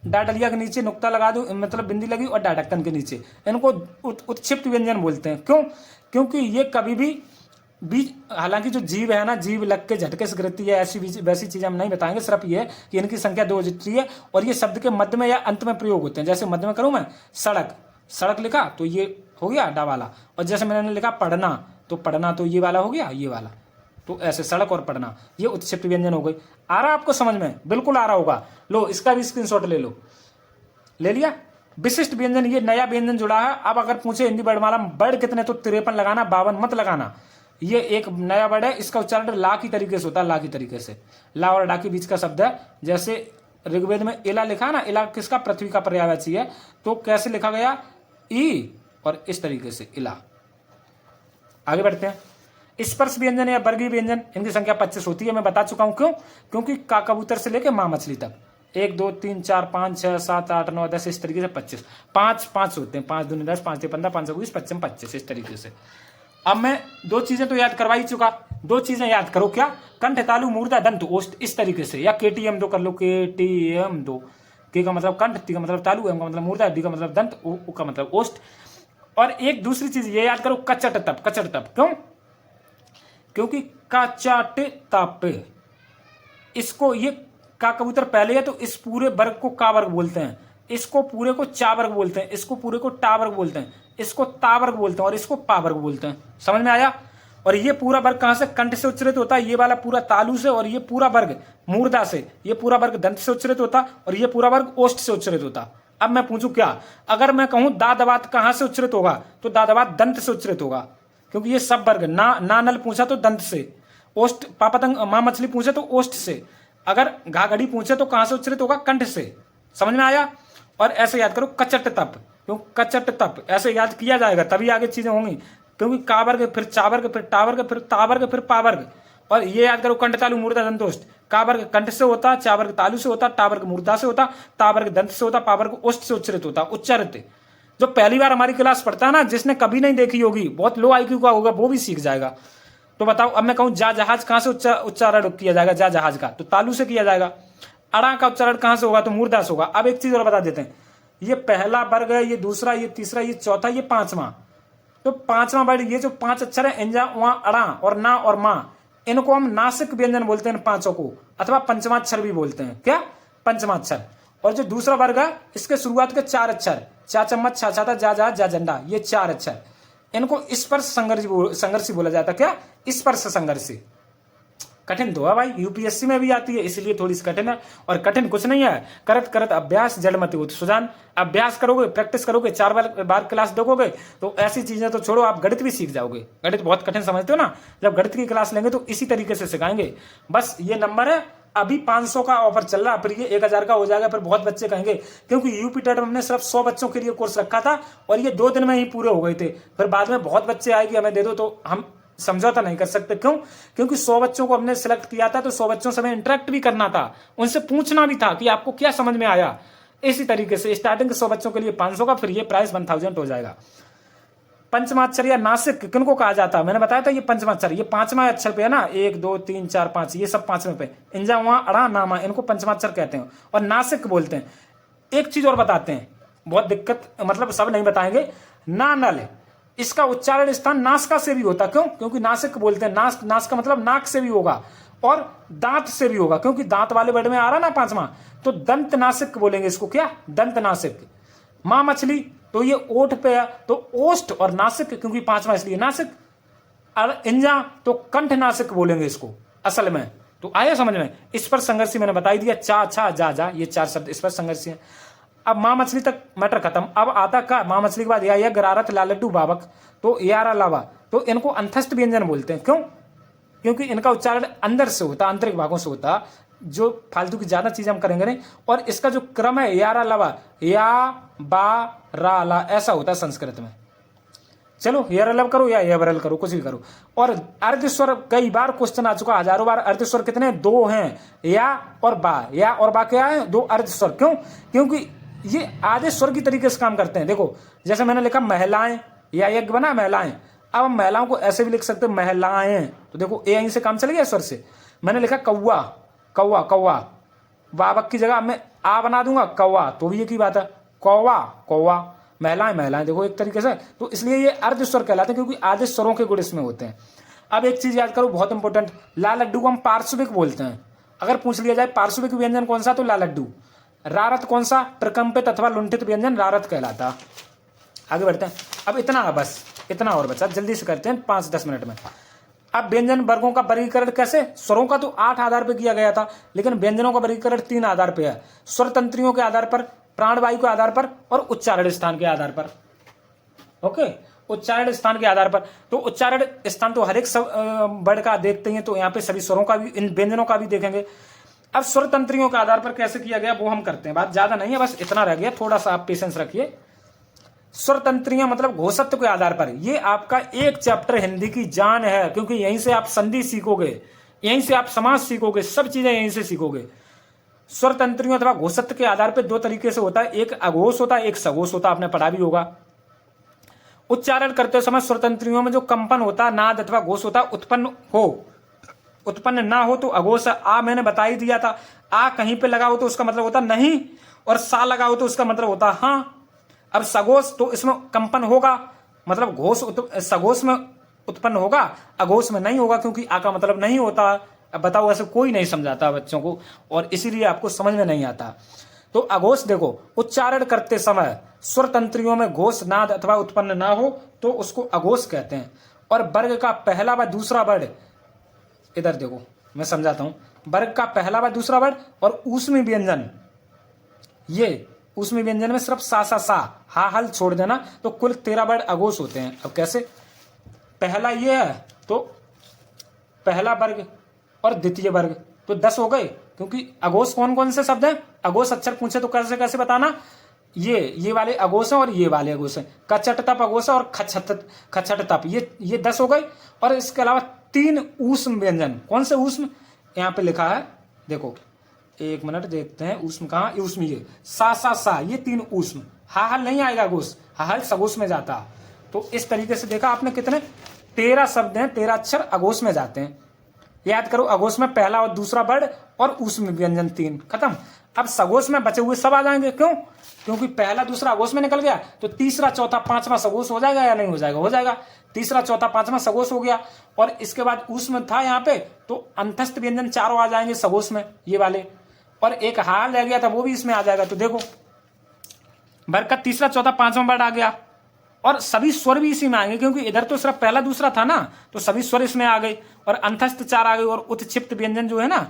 डाडलिया के नीचे नुक्ता लगा दो, मतलब बिंदी लगी, और डाडक्कन के नीचे, इनको उत्क्षिप्त व्यंजन बोलते हैं। क्यों? क्योंकि ये कभी भी बीज, हालांकि जो जीव है ना, जीव लग के झटके से गिरती है, ऐसी वैसी चीजें हम नहीं बताएंगे। सिर्फ ये है कि इनकी संख्या 2 होती है, और ये शब्द के मध्य में या अंत में प्रयोग होते हैं। जैसे मध्य में करूं मैं, सड़क, सड़क लिखा तो ये हो गया डा वाला, और जैसे मैंने लिखा पढ़ना, तो पढ़ना तो ये वाला हो गया, ये वाला। तो ऐसे सड़क और पढ़ना, ये उत्क्षिप्त व्यंजन हो गई। आ रहा आपको समझ में? बिल्कुल आ रहा होगा। लो, इसका भी स्क्रीनशॉट ले लो। ले लिया? विशिष्ट व्यंजन, ये नया व्यंजन जुड़ा है। अब अगर पूछे हिंदी वर्णमाला में वर्ड कितने, तो 53 लगाना, 52 मत लगाना। ये एक नया वर्ड है, इसका उच्चारण ला की तरीके से होता है, ला की तरीके से। ला और डा के बीच का शब्द है। जैसे ऋग्वेद में इला लिखा ना, इला किसका? पृथ्वी का पर्यायवाची है। तो कैसे लिखा गया? ई, और इस तरीके से इला। आगे बढ़ते हैं। स्पर्श व्यंजन या वर्गीय व्यंजन, इनकी संख्या 25 होती है, मैं बता चुका हूं। क्यों? क्योंकि का कबूतर से लेके मां मछली तक 1 2 3 4 5 6 7 8 9 10 इस तरीके से 25 5 होते हैं। 5 दूनी 10, 5 3 15, 5 20, 25 25 इस तरीके से। अब मैं दो चीजें तो याद करवा ही चुका, दो चीजें याद करो। क्या? कंठ, तालु, मूर्धा, दंत, ओष्ठ, इस तरीके से। या KTM 2 कर लो, KTM 2। के का मतलब कंठ, टी का मतलब तालु, एम का मतलब मूर्धा, डी का मतलब दंत, ओ का मतलब ओष्ठ। और एक दूसरी चीज ये याद करो, कचट तप, कचट तप। क्यों? क्योंकि कचट तप, इसको, ये का कबूतर पहले है, तो इस पूरे वर्ग को का वर्ग बोलते हैं, इसको पूरे को चा वर्ग बोलते हैं, इसको पूरे को टा वर्ग बोलते हैं, इसको ता वर्ग बोलते हैं, और इसको पा वर्ग बोलते हैं। समझ में आया? और ये पूरा वर्ग कहां से? कंठ से उच्चरित होता है, ये वाला पूरा तालु से, और ये पूरा वर्ग मूर्धा से, ये पूरा वर्ग दंत से उच्चरित होता, और ये पूरा वर्ग ओष्ठ से उच्चरित होता। अब मैं पूछूं क्या? अगर मैं कहूं दादवात कहां से उच्चरित होगा, तो दादवात दंत से उच्चरित होगा। क्योंकि ये सब वर्ग, ना नल पूछा तो दंत से, ओष्ठ पापतंग मां मछली पूछे तो ओष्ठ से, अगर घाघड़ी पूछे तो कहां से उच्चरित होगा? कंठ से। समझ में आया? और ऐसे याद करो, कचट तप। क्यों? कचट तप ऐसे याद किया जाएगा, तभी आगे चीजें होंगी। क्योंकि का वर्ग, फिर चा वर्ग, फिर टा वर्ग, फिर ता वर्ग, फिर पा वर्ग। और ये याद करो, कंठ, तालु, मूर्धा, दंतोष्ठ। का वर्ग कंठ से होता, चा वर्ग तालु से होता, टा वर्ग मूर्धा से होता, ता वर्ग दंत से होता, पा वर्ग ओष्ठ से उच्चरित होता। उच्चारित जो पहली बार हमारी क्लास पढ़ता है ना, जिसने कभी नहीं देखी होगी, बहुत लो IQ का होगा, वो भी सीख जाएगा। तो बताओ, अब मैं कहूं जा जहाज कहां से उच्चारण किया जाएगा? जा जहाज का तो तालु से किया जाएगा। अड़ा का उच्चारण कहां से होगा? तो मूर्धा से होगा। अब एक चीज और बता देते हैं, ये पहला वर्ग है, ये दूसरा, ये तीसरा, ये चौथा, ये पांचवा। तो पांचवा वर्ग, ये जो 5 अक्षर है, इंजा, वहां, अड़ा और ना और मां, इनको हम नासिक व्यंजन बोलते हैं, पांचों को, अथवा पंचमाक्षर भी बोलते हैं। क्या? पंचमाक्षर। और जो दूसरा वर्ग है, इसके शुरुआत के 4 अक्षर, चा चम्मच, छा छाता, जा जहाज, जा झंडा, ये 4 अक्षर, इनको स्पर्श संघर्षी बोला जाता है। क्या? स्पर्श संघर्षी। कठिन तो है भाई, UPSC में भी आती है, इसलिए थोड़ी सी कठिन है। और कठिन कुछ नहीं है, करत करत अभ्यास जड़मति होत सुजान। अभ्यास करोगे, प्रैक्टिस करोगे, 4 बार क्लास देखोगे, तो ऐसी चीजें तो छोड़ो, आप गणित भी सीख जाओगे। गणित बहुत कठिन समझते हो ना, जब गणित की क्लास लेंगे तो इसी तरीके से सिखाएंगे। बस ये नंबर है, अभी 500 का ऑफर चल रहा है, फिर ये 1000 का हो जाएगा। फिर बहुत बच्चे कहेंगे, क्योंकि यूपी टेट में हमने सिर्फ 100 बच्चों के लिए कोर्स रखा था, और ये 2 दिन में ही पूरे हो गए थे। फिर बाद में बहुत बच्चे आए कि हमें दे दो, तो हम समझौता नहीं कर सकते। क्यों? क्योंकि 100 बच्चों को हमने सिलेक्ट किया था, तो 100 बच्चों से हमें इंटरेक्ट भी करना था, उनसे पूछना भी था कि आपको क्या समझ में आया। इसी तरीके से स्टार्टिंग के 100 बच्चों के लिए 500 का, फिर ये प्राइस 1000 हो जाएगा। पंचमाक्षर या नासिक किनको कहा जाता है, मैंने बताया था ये पंचमाक्षर, ये 5वां अक्षर पे है ना, 1 2 3 4 5, ये सब 5वें पे, इंजा वहां अड़ा नामा, इनको पंचमाक्षर कहते हैं और नासिक बोलते हैं। एक चीज और बताते हैं, बहुत दिक्कत, मतलब सब नहीं बताएंगे, ना नल, इसका उच्चारण स्थान नासिका से भी होता, क्यों? क्योंकि नासिक बोलते हैं, नास का मतलब नाक से भी होगा और दांत से भी होगा, क्योंकि दांत वाले वर्ड में आ रहा ना 5वां, तो दंत नासिक बोलेंगे इसको, क्या? दंत नासिक। मां मछली तो ये ओठ पे है, तो ओष्ठ और नासिक, क्योंकि 5वां इसलिए नासिक। और इंजा तो कंठ नासिक बोलेंगे इसको असल में। तो आया समझ में? इस पर संघर्षी मैंने बता दिया, चा छा जा जा, ये 4 शब्द इस पर संघर्षी है। अब मां मछली तक मैटर खत्म। अब आता का मां मछली के बाद या गरारत लालड्डू बाबक, तो यारा लावा, तो इनको अंतस्थ व्यंजन बोलते हैं, क्यों? क्योंकि इनका उच्चारण अंदर से होता, आंतरिक भागों से होता, जो फालतू की ज्यादा चीजें हम करेंगे नहीं। और इसका जो क्रम है यारा लवा, या बा रा ला, ऐसा होता है संस्कृत में। चलो यार लव करो या यवरल करो, कुछ भी करो। और अर्धस्वर कई बार क्वेश्चन आ चुका, हजारों बार। अर्धस्वर कितने? 2 हैं, या और बा। या और बा क्या है? 2 अर्धस्वर। क्यों? क्योंकि ये आधे स्वर की तरीके से काम करते हैं। देखो जैसे मैंने लिखा महिलाएं, या यज्ञ बना महिलाएं, अब हम महिलाओं को ऐसे भी लिख सकते हैं महिलाएं, तो देखो ए यहीं से काम चल गया स्वर से। मैंने लिखा कौवा, कौवा कौवा, बाबक की जगह मैं आ बना दूंगा कौवा, तो भी एक ही बात है, कौवा कौवा, महिलाएं महिलाएं, देखो एक तरीके से। तो इसलिए ये अर्ध स्वर कहलाते हैं, क्योंकि आधे स्वरों के गुण इसमें होते हैं। अब एक चीज याद करो बहुत इंपॉर्टेंट, लाल लड्डू को हम पार्श्विक बोलते हैं। अगर पूछ लिया जाए पार्श्विक व्यंजन कौन सा, तो लाल लड्डू। रारत कौन सा? प्रकंपित अथवा लुंठित व्यंजन रारत कहलाता। आगे बढ़ते हैं। अब इतना है बस, इतना और बचा, जल्दी से करते हैं 5-10 मिनट में। अब व्यंजन वर्गों का वर्गीकरण कैसे? स्वरों का तो 8 आधार पर किया गया था, लेकिन व्यंजनों का वर्गीकरण 3 आधार पर है। स्वर तंत्रियों के आधार पर, प्राणवायु के आधार पर और उच्चारण स्थान के आधार पर। ओके, उच्चारण स्थान के आधार पर। तो उच्चारण स्थान तो हर एक वर्ड का देखते हैं, तो यहाँ पे सभी स्वरों का भी, इन व्यंजनों का भी देखेंगे। अब स्वर तंत्रियों के आधार पर कैसे किया गया वो हम करते हैं, बात ज्यादा नहीं है, बस इतना रह गया, थोड़ा सा आप पेशेंस रखिए। स्वर तंत्रियां मतलब घोषत्व के आधार पर, ये आपका एक चैप्टर हिंदी की जान है, क्योंकि यहीं से आप संधि सीखोगे, यहीं से आप समास सीखोगे, सब चीजें यहीं से सीखोगे। स्वर तंत्रियों अथवा घोषत्व के आधार पर 2 तरीके से होता है, एक अघोष होता है, एक सघोष होता है, आपने पढ़ा भी होगा। उच्चारण करते समय स्वर तंत्रियों में जो कंपन होता है, नाद अथवा घोष होता है, उत्पन्न ना हो तो अघोष। आ मैंने बता ही दिया था, आ कहीं पे लगा हो तो उसका मतलब होता नहीं, और सा लगा हो तो उसका मतलब होता हाँ। अब सघोष तो इसमें कंपन होगा, मतलब घोष सघोष में उत्पन्न होगा, अघोष में नहीं होगा, क्योंकि आ का मतलब नहीं होता। अब बताओ, ऐसे कोई नहीं समझाता बच्चों को, और इसीलिए आपको समझ में नहीं आता। तो अघोष देखो, उच्चारण करते समय स्वर तंत्रियों में घोष नाद अथवा उत्पन्न ना हो तो उसको अघोष कहते हैं। और वर्ग का पहला व दूसरा वर्ड, इधर देखो मैं समझाता हूं, वर्ग का पहला व दूसरा वर्ड और ऊष्मी व्यंजन, ये ऊष्मी व्यंजन में सिर्फ सा हा हल छोड़ देना, तो कुल 13 वर्ड अघोष होते हैं। अब कैसे? पहला ये है तो पहला वर्ग और द्वितीय वर्ग, तो 10 हो गए, क्योंकि अघोष कौन कौन से शब्द हैं? अघोष अक्षर पूछे तो कैसे कैसे बताना, ये वाले अघोष हैं और ये वाले अघोष हैं। कचट तप अघोष और खचट तप, ये 10 हो गए। और इसके अलावा 3 ऊष्म व्यंजन, कौन से ऊष्म? यहाँ पे लिखा है, देखो 1 मिनट देखते हैं, ऊष्म कहाँ? ऊष्म ये सा, ये 3 ऊष्म। हा हल नहीं आएगा अघोष, हा हल सघोष में जाता। तो इस तरीके से देखा आपने, कितने 13 शब्द हैं, 13 अक्षर अघोष में जाते हैं। याद करो, अघोष में पहला और दूसरा वर्ड और ऊष्म व्यंजन 3 खत्म। अब सघोष में बचे हुए सब आ जाएंगे, क्यों? क्योंकि पहला दूसरा अघोष में निकल गया, तो तीसरा चौथा पांचवा सघोष हो जाएगा या नहीं हो जाएगा? हो जाएगा। तीसरा चौथा पांचवा सघोष हो गया, और इसके बाद ऊष्म था यहाँ पे, तो अंतस्थ व्यंजन 4 आ जाएंगे सघोष में, ये वाले, और एक हाल रह गया था वो भी इसमें आ जाएगा। तो देखो वर्ग का तीसरा चौथा पांचवा वर्ड आ गया, और सभी स्वर भी इसी में आएंगे, क्योंकि इधर तो सिर्फ पहला दूसरा था ना, तो सभी स्वर इसमें आ गए, और अंतस्थ 4 आ गए, और उत्क्षिप्त व्यंजन जो है ना,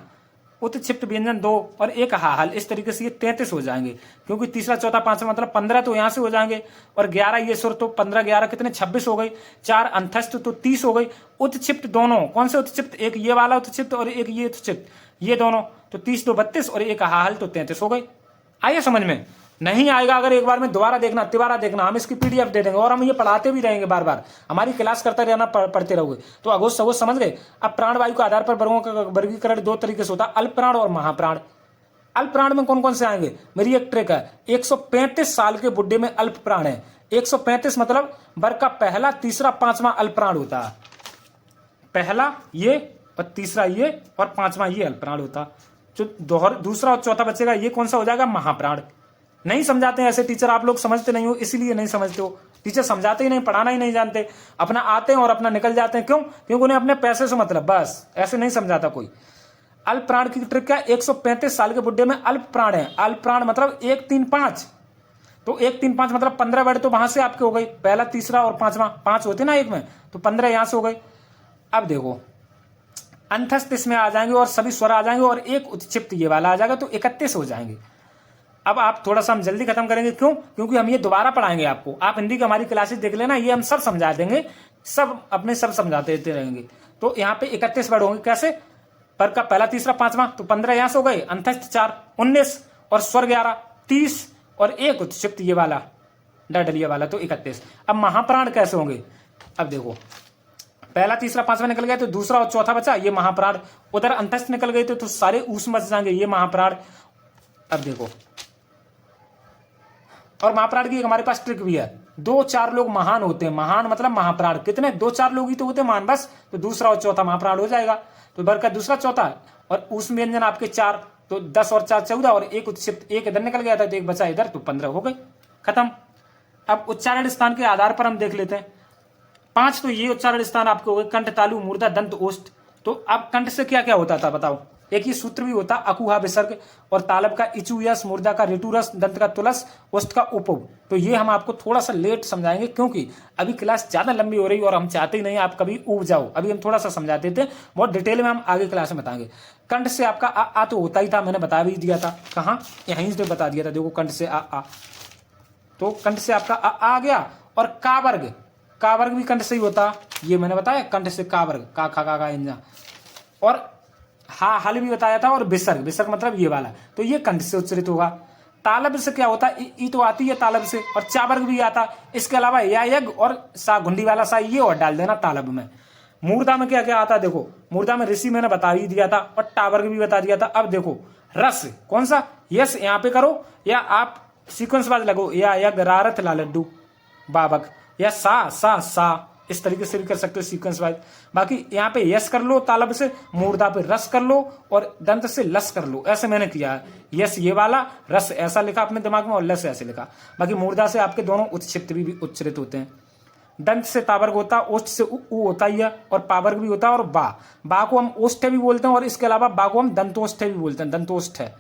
उत्क्षिप्त व्यंजन 2 और एक हाहल, इस तरीके से ये 33 हो जाएंगे, क्योंकि तीसरा चौथा पांचवा मतलब 15 तो यहाँ से हो जाएंगे, और 11 ये सुर, तो 15 11 कितने 26 हो गई। 4 अंतस्थ तो 30 हो गई। उत्क्षिप्त दोनों, कौन से उत्क्षिप्त? एक ये वाला उत्क्षिप्त और एक ये उत्क्षिप्त, ये दोनों, तो 30 2 32 और एक हाहल तो 33 हो गई। आइए समझ में? नहीं आएगा अगर एक बार में दोबारा देखना, तिबारा देखना, हम इसकी पीडीएफ दे देंगे, और हम ये पढ़ाते भी रहेंगे, बार बार हमारी क्लास करते रहना, पढ़ते रहोगे। तो अघोष सघोष समझ गए। अब प्राणवायु के आधार पर वर्गों का वर्गीकरण 2 तरीके से होता है, अल्प प्राण और महाप्राण। अल्प प्राण में कौन कौन से आएंगे, मेरी एक ट्रिक है, 135 साल के बुढ़े में अल्प प्राण है। 135 मतलब वर्ग का पहला, तीसरा, पांचवा अल्प प्राण होता है। पहला ये और तीसरा ये और पांचवा ये अल्प प्राण होता। जो दूसरा और चौथा बचेगा ये कौन सा हो जाएगा, महाप्राण। नहीं समझाते हैं ऐसे टीचर, आप लोग समझते नहीं हो इसीलिए नहीं समझते हो। टीचर समझाते ही नहीं, पढ़ाना ही नहीं जानते, अपना आते हैं और अपना निकल जाते हैं। क्यों? क्योंकि उन्हें अपने पैसे से मतलब, बस ऐसे नहीं समझाता कोई। अल्प प्राण की ट्रिक क्या है, 135 साल के बुढ़े में अल्प प्राण है। अल्प प्राण मतलब 1, 3, 5, तो 1, 3, 5 मतलब 15 वर्ड तो वहां से आपके हो गई, पहला, तीसरा और पांचवा, 5 होते ना एक में, तो 15 यहां से हो गई। अब देखो अंतस्थ इसमें आ जाएंगे और सभी स्वर आ जाएंगे और एक उत्क्षिप्त ये वाला आ जाएगा, तो 31 हो जाएंगे। अब आप थोड़ा सा हम जल्दी खत्म करेंगे, क्यों? क्योंकि हम ये दोबारा पढ़ाएंगे आपको। आप हिंदी की हमारी क्लासेस देख लेना, ये हम सब समझा देंगे, सब अपने सब समझाते देते रहेंगे। तो यहाँ पे 31 वर्ड होंगे, कैसे? पर का पहला, तीसरा, पांचवा, तो 15 यहां से हो गए, अंतस्थ 4, 19 और स्वर 11, 30 और एक उत्क्षिप्त ये वाला डडलिया वाला, तो 31। अब महाप्राण कैसे होंगे? अब देखो पहला, तीसरा, पांचवा निकल गया तो दूसरा और चौथा बचा, ये महाप्राण। उधर अंतस्थ निकल गए तो सारे ऊष्म बच जाएंगे, ये महाप्राण। अब देखो, और महाप्राण की हमारे पास ट्रिक भी है, 2-4 लोग महान होते हैं। महान मतलब महाप्राण कितने, 2-4 लोग ही तो होते हैं महान, बस। तो दूसरा और चौथा महाप्राण हो जाएगा। तो वर्ग का दूसरा, चौथा और ऊष्म व्यंजन आपके 4, तो 10 और 4 14 और एक उत्क्षिप्त, एक इधर निकल गया था तो एक बचा इधर, तो 15 हो गए, खत्म। अब उच्चारण स्थान के आधार पर हम देख लेते हैं। 5 तो ये उच्चारण स्थान आपके हो गए, कंठ, तालु, मूर्धा, दंत, ओष्ठ। तो अब कंठ से क्या क्या होता था बताओ? एक ही सूत्र भी होता, अकुहा विसर्ग, और तालब का इचु यस, मूर्धा का ऋतु रस, दंत का तुलस, ओष्ठ का उपव। तो ये हम आपको थोड़ा सा लेट समझाएंगे, क्योंकि अभी क्लास ज्यादा लंबी हो रही है और हम चाहते ही नहीं आप कभी उब जाओ। अभी हम थोड़ा सा समझा देते हैं, बहुत डिटेल में हम आगे क्लास में बताएंगे। कंठ से आपका आ तो होता ही था, मैंने बता भी दिया था, कहाँ यहीं से बता दिया था, देखो कंठ से आ। तो कंठ से आपका आ गया। और का वर्ग भी कंठ से ही होता, ये मैंने बताया, कंठ से का वर्ग, का खा का इंजा। और हा हल भी बताया था। और विसर्ग मतलब ये वाला, तो ये कंठ से उच्चरित होगा। तालब से क्या होता है, ई तो आती है तालब से, और चा वर्ग भी आता। इसके अलावा या यज्ञ और सा घुंडी वाला सा ये और डाल देना तालब में। मूर्धा में क्या क्या आता, देखो मूर्धा में ऋषि मैंने बता ही दिया था, और टा वर्ग भी बता दिया था। अब देखो रस कौन सा, यस यहाँ पे करो, या आप सीक्वेंस वाइज लगो, या यज्ञ रारथ ला लड्डू बाबक, या सा इस तरीके से भी कर सकते हो सीक्वेंस वाइज। बाकी यहाँ पे यस कर लो तालब से, मूर्धा पे रस कर लो, और दंत से लस कर लो, ऐसे मैंने किया है। यस ये वाला, रस ऐसा लिखा अपने दिमाग में, और लस ऐसे लिखा। बाकी मूर्धा से आपके दोनों उत्क्षिप्त भी उच्चरित होते हैं। दंत से तावर्ग होता, ओष्ठ से उ होता ही है, और पावर्ग भी होता है। और बा को हम ओष्ठ भी बोलते हैं, और इसके अलावा बा को हम दंतोष्ठ भी बोलते हैं, दंतोष्ठ है,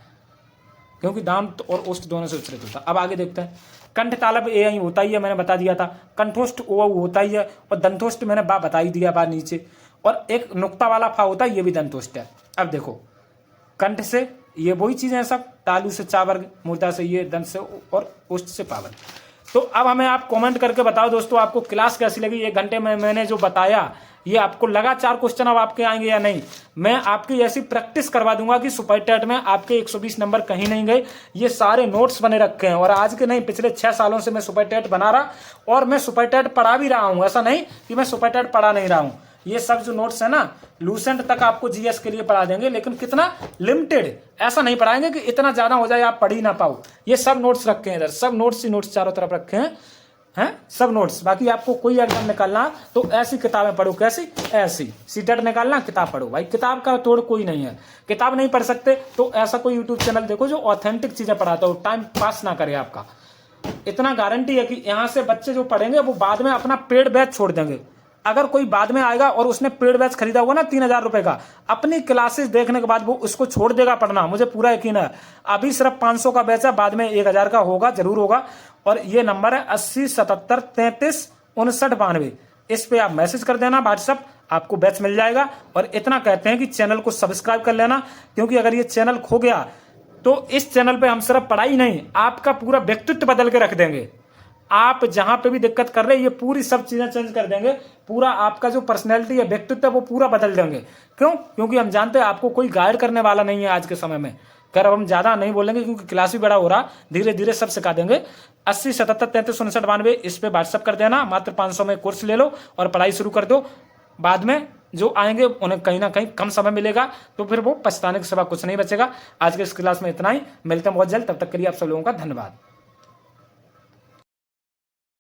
क्योंकि दांत और ओष्ठ दोनों से उच्चरित होता है। अब आगे देखते हैं। कंठ तालब ए यही होता ही है, मैंने बता दिया था। कंठोष्ठ ओ होता ही है, और दंतोष्ठ मैंने बा बता ही दिया, बा नीचे। और एक नुक्ता वाला फा होता है, ये भी दंतोष्ठ है। अब देखो कंठ से ये वही चीजें हैं सब, तालु से चावर्ग, मूर्धा से ये, दंत से और ओष्ठ से पावर्ग। तो अब हमें आप कमेंट करके बताओ दोस्तों, आपको क्लास कैसी लगी। 1 घंटे में मैंने जो बताया, ये आपको लगा 4 क्वेश्चन अब आपके आएंगे या नहीं। मैं आपकी ऐसी प्रैक्टिस करवा दूंगा कि सुपर टेट में आपके 120 नंबर कहीं नहीं गए। ये सारे नोट्स बने रखे हैं, और आज के नहीं, पिछले 6 सालों से मैं सुपर टेट बना रहा, और मैं सुपर टेट पढ़ा भी रहा हूं। ऐसा नहीं कि मैं सुपर टेट पढ़ा नहीं रहा हूं। ये सब जो नोट्स है ना, लूसेंट तक आपको जीएस के लिए पढ़ा देंगे, लेकिन कितना लिमिटेड, ऐसा नहीं पढ़ाएंगे कि इतना ज्यादा हो जाए आप पढ़ ही ना पाओ। ये सब नोट्स रखे हैं इधर, सब नोट्स ही नोट्स चारों तरफ रखे हैं सब नोट्स। बाकी आपको कोई एग्जाम निकालना तो ऐसी किताबें पढ़ो, कैसी, ऐसी सीटेट निकालना, किताब पढ़ो भाई, किताब का तोड़ कोई नहीं है। किताब नहीं पढ़ सकते तो ऐसा कोई यूट्यूब चैनल देखो जो ऑथेंटिक चीजें पढ़ाता हो, टाइम पास ना करे आपका। इतना गारंटी है कि यहाँ से बच्चे जो पढ़ेंगे वो बाद में अपना पेड बैच छोड़ देंगे। अगर कोई बाद में आएगा और उसने पेड बैच खरीदा होगा ना 3000 रुपए का, अपनी क्लासेस देखने के बाद वो उसको छोड़ देगा पढ़ना, मुझे पूरा यकीन है। अभी सिर्फ 500 का बैच है, बाद में 1000 का होगा, जरूर होगा। और ये नंबर है 80 77 33 59 92। इस पे आप मैसेज कर देना व्हाट्सएप, आपको बैच मिल जाएगा। और इतना कहते हैं कि चैनल को सब्सक्राइब कर लेना, क्योंकि अगर ये चैनल खो गया तो इस चैनल पे हम सिर्फ पढ़ाई नहीं, आपका पूरा व्यक्तित्व बदल के रख देंगे। आप जहां पे भी दिक्कत कर रहे हैं, ये पूरी सब चीजें चेंज कर देंगे। पूरा आपका जो पर्सनैलिटी है, व्यक्तित्व है, वो पूरा बदल देंगे। क्यों? क्योंकि हम जानते हैं आपको कोई गाइड करने वाला नहीं है आज के समय में। खैर अब हम ज्यादा नहीं बोलेंगे क्योंकि क्लास भी बड़ा हो रहा, धीरे धीरे सब सिखा देंगे। 80 77 33 59 92 इस पे व्हाट्सअप कर देना। मात्र 500 में कोर्स ले लो और पढ़ाई शुरू कर दो। बाद में जो आएंगे उन्हें कहीं ना कहीं कम समय मिलेगा, तो फिर वो पछताने के सिवा कुछ नहीं बचेगा। आज के इस क्लास में इतना ही, मिलते हैं बहुत जल्द, तब तक के लिए आप सब लोगों का धन्यवाद।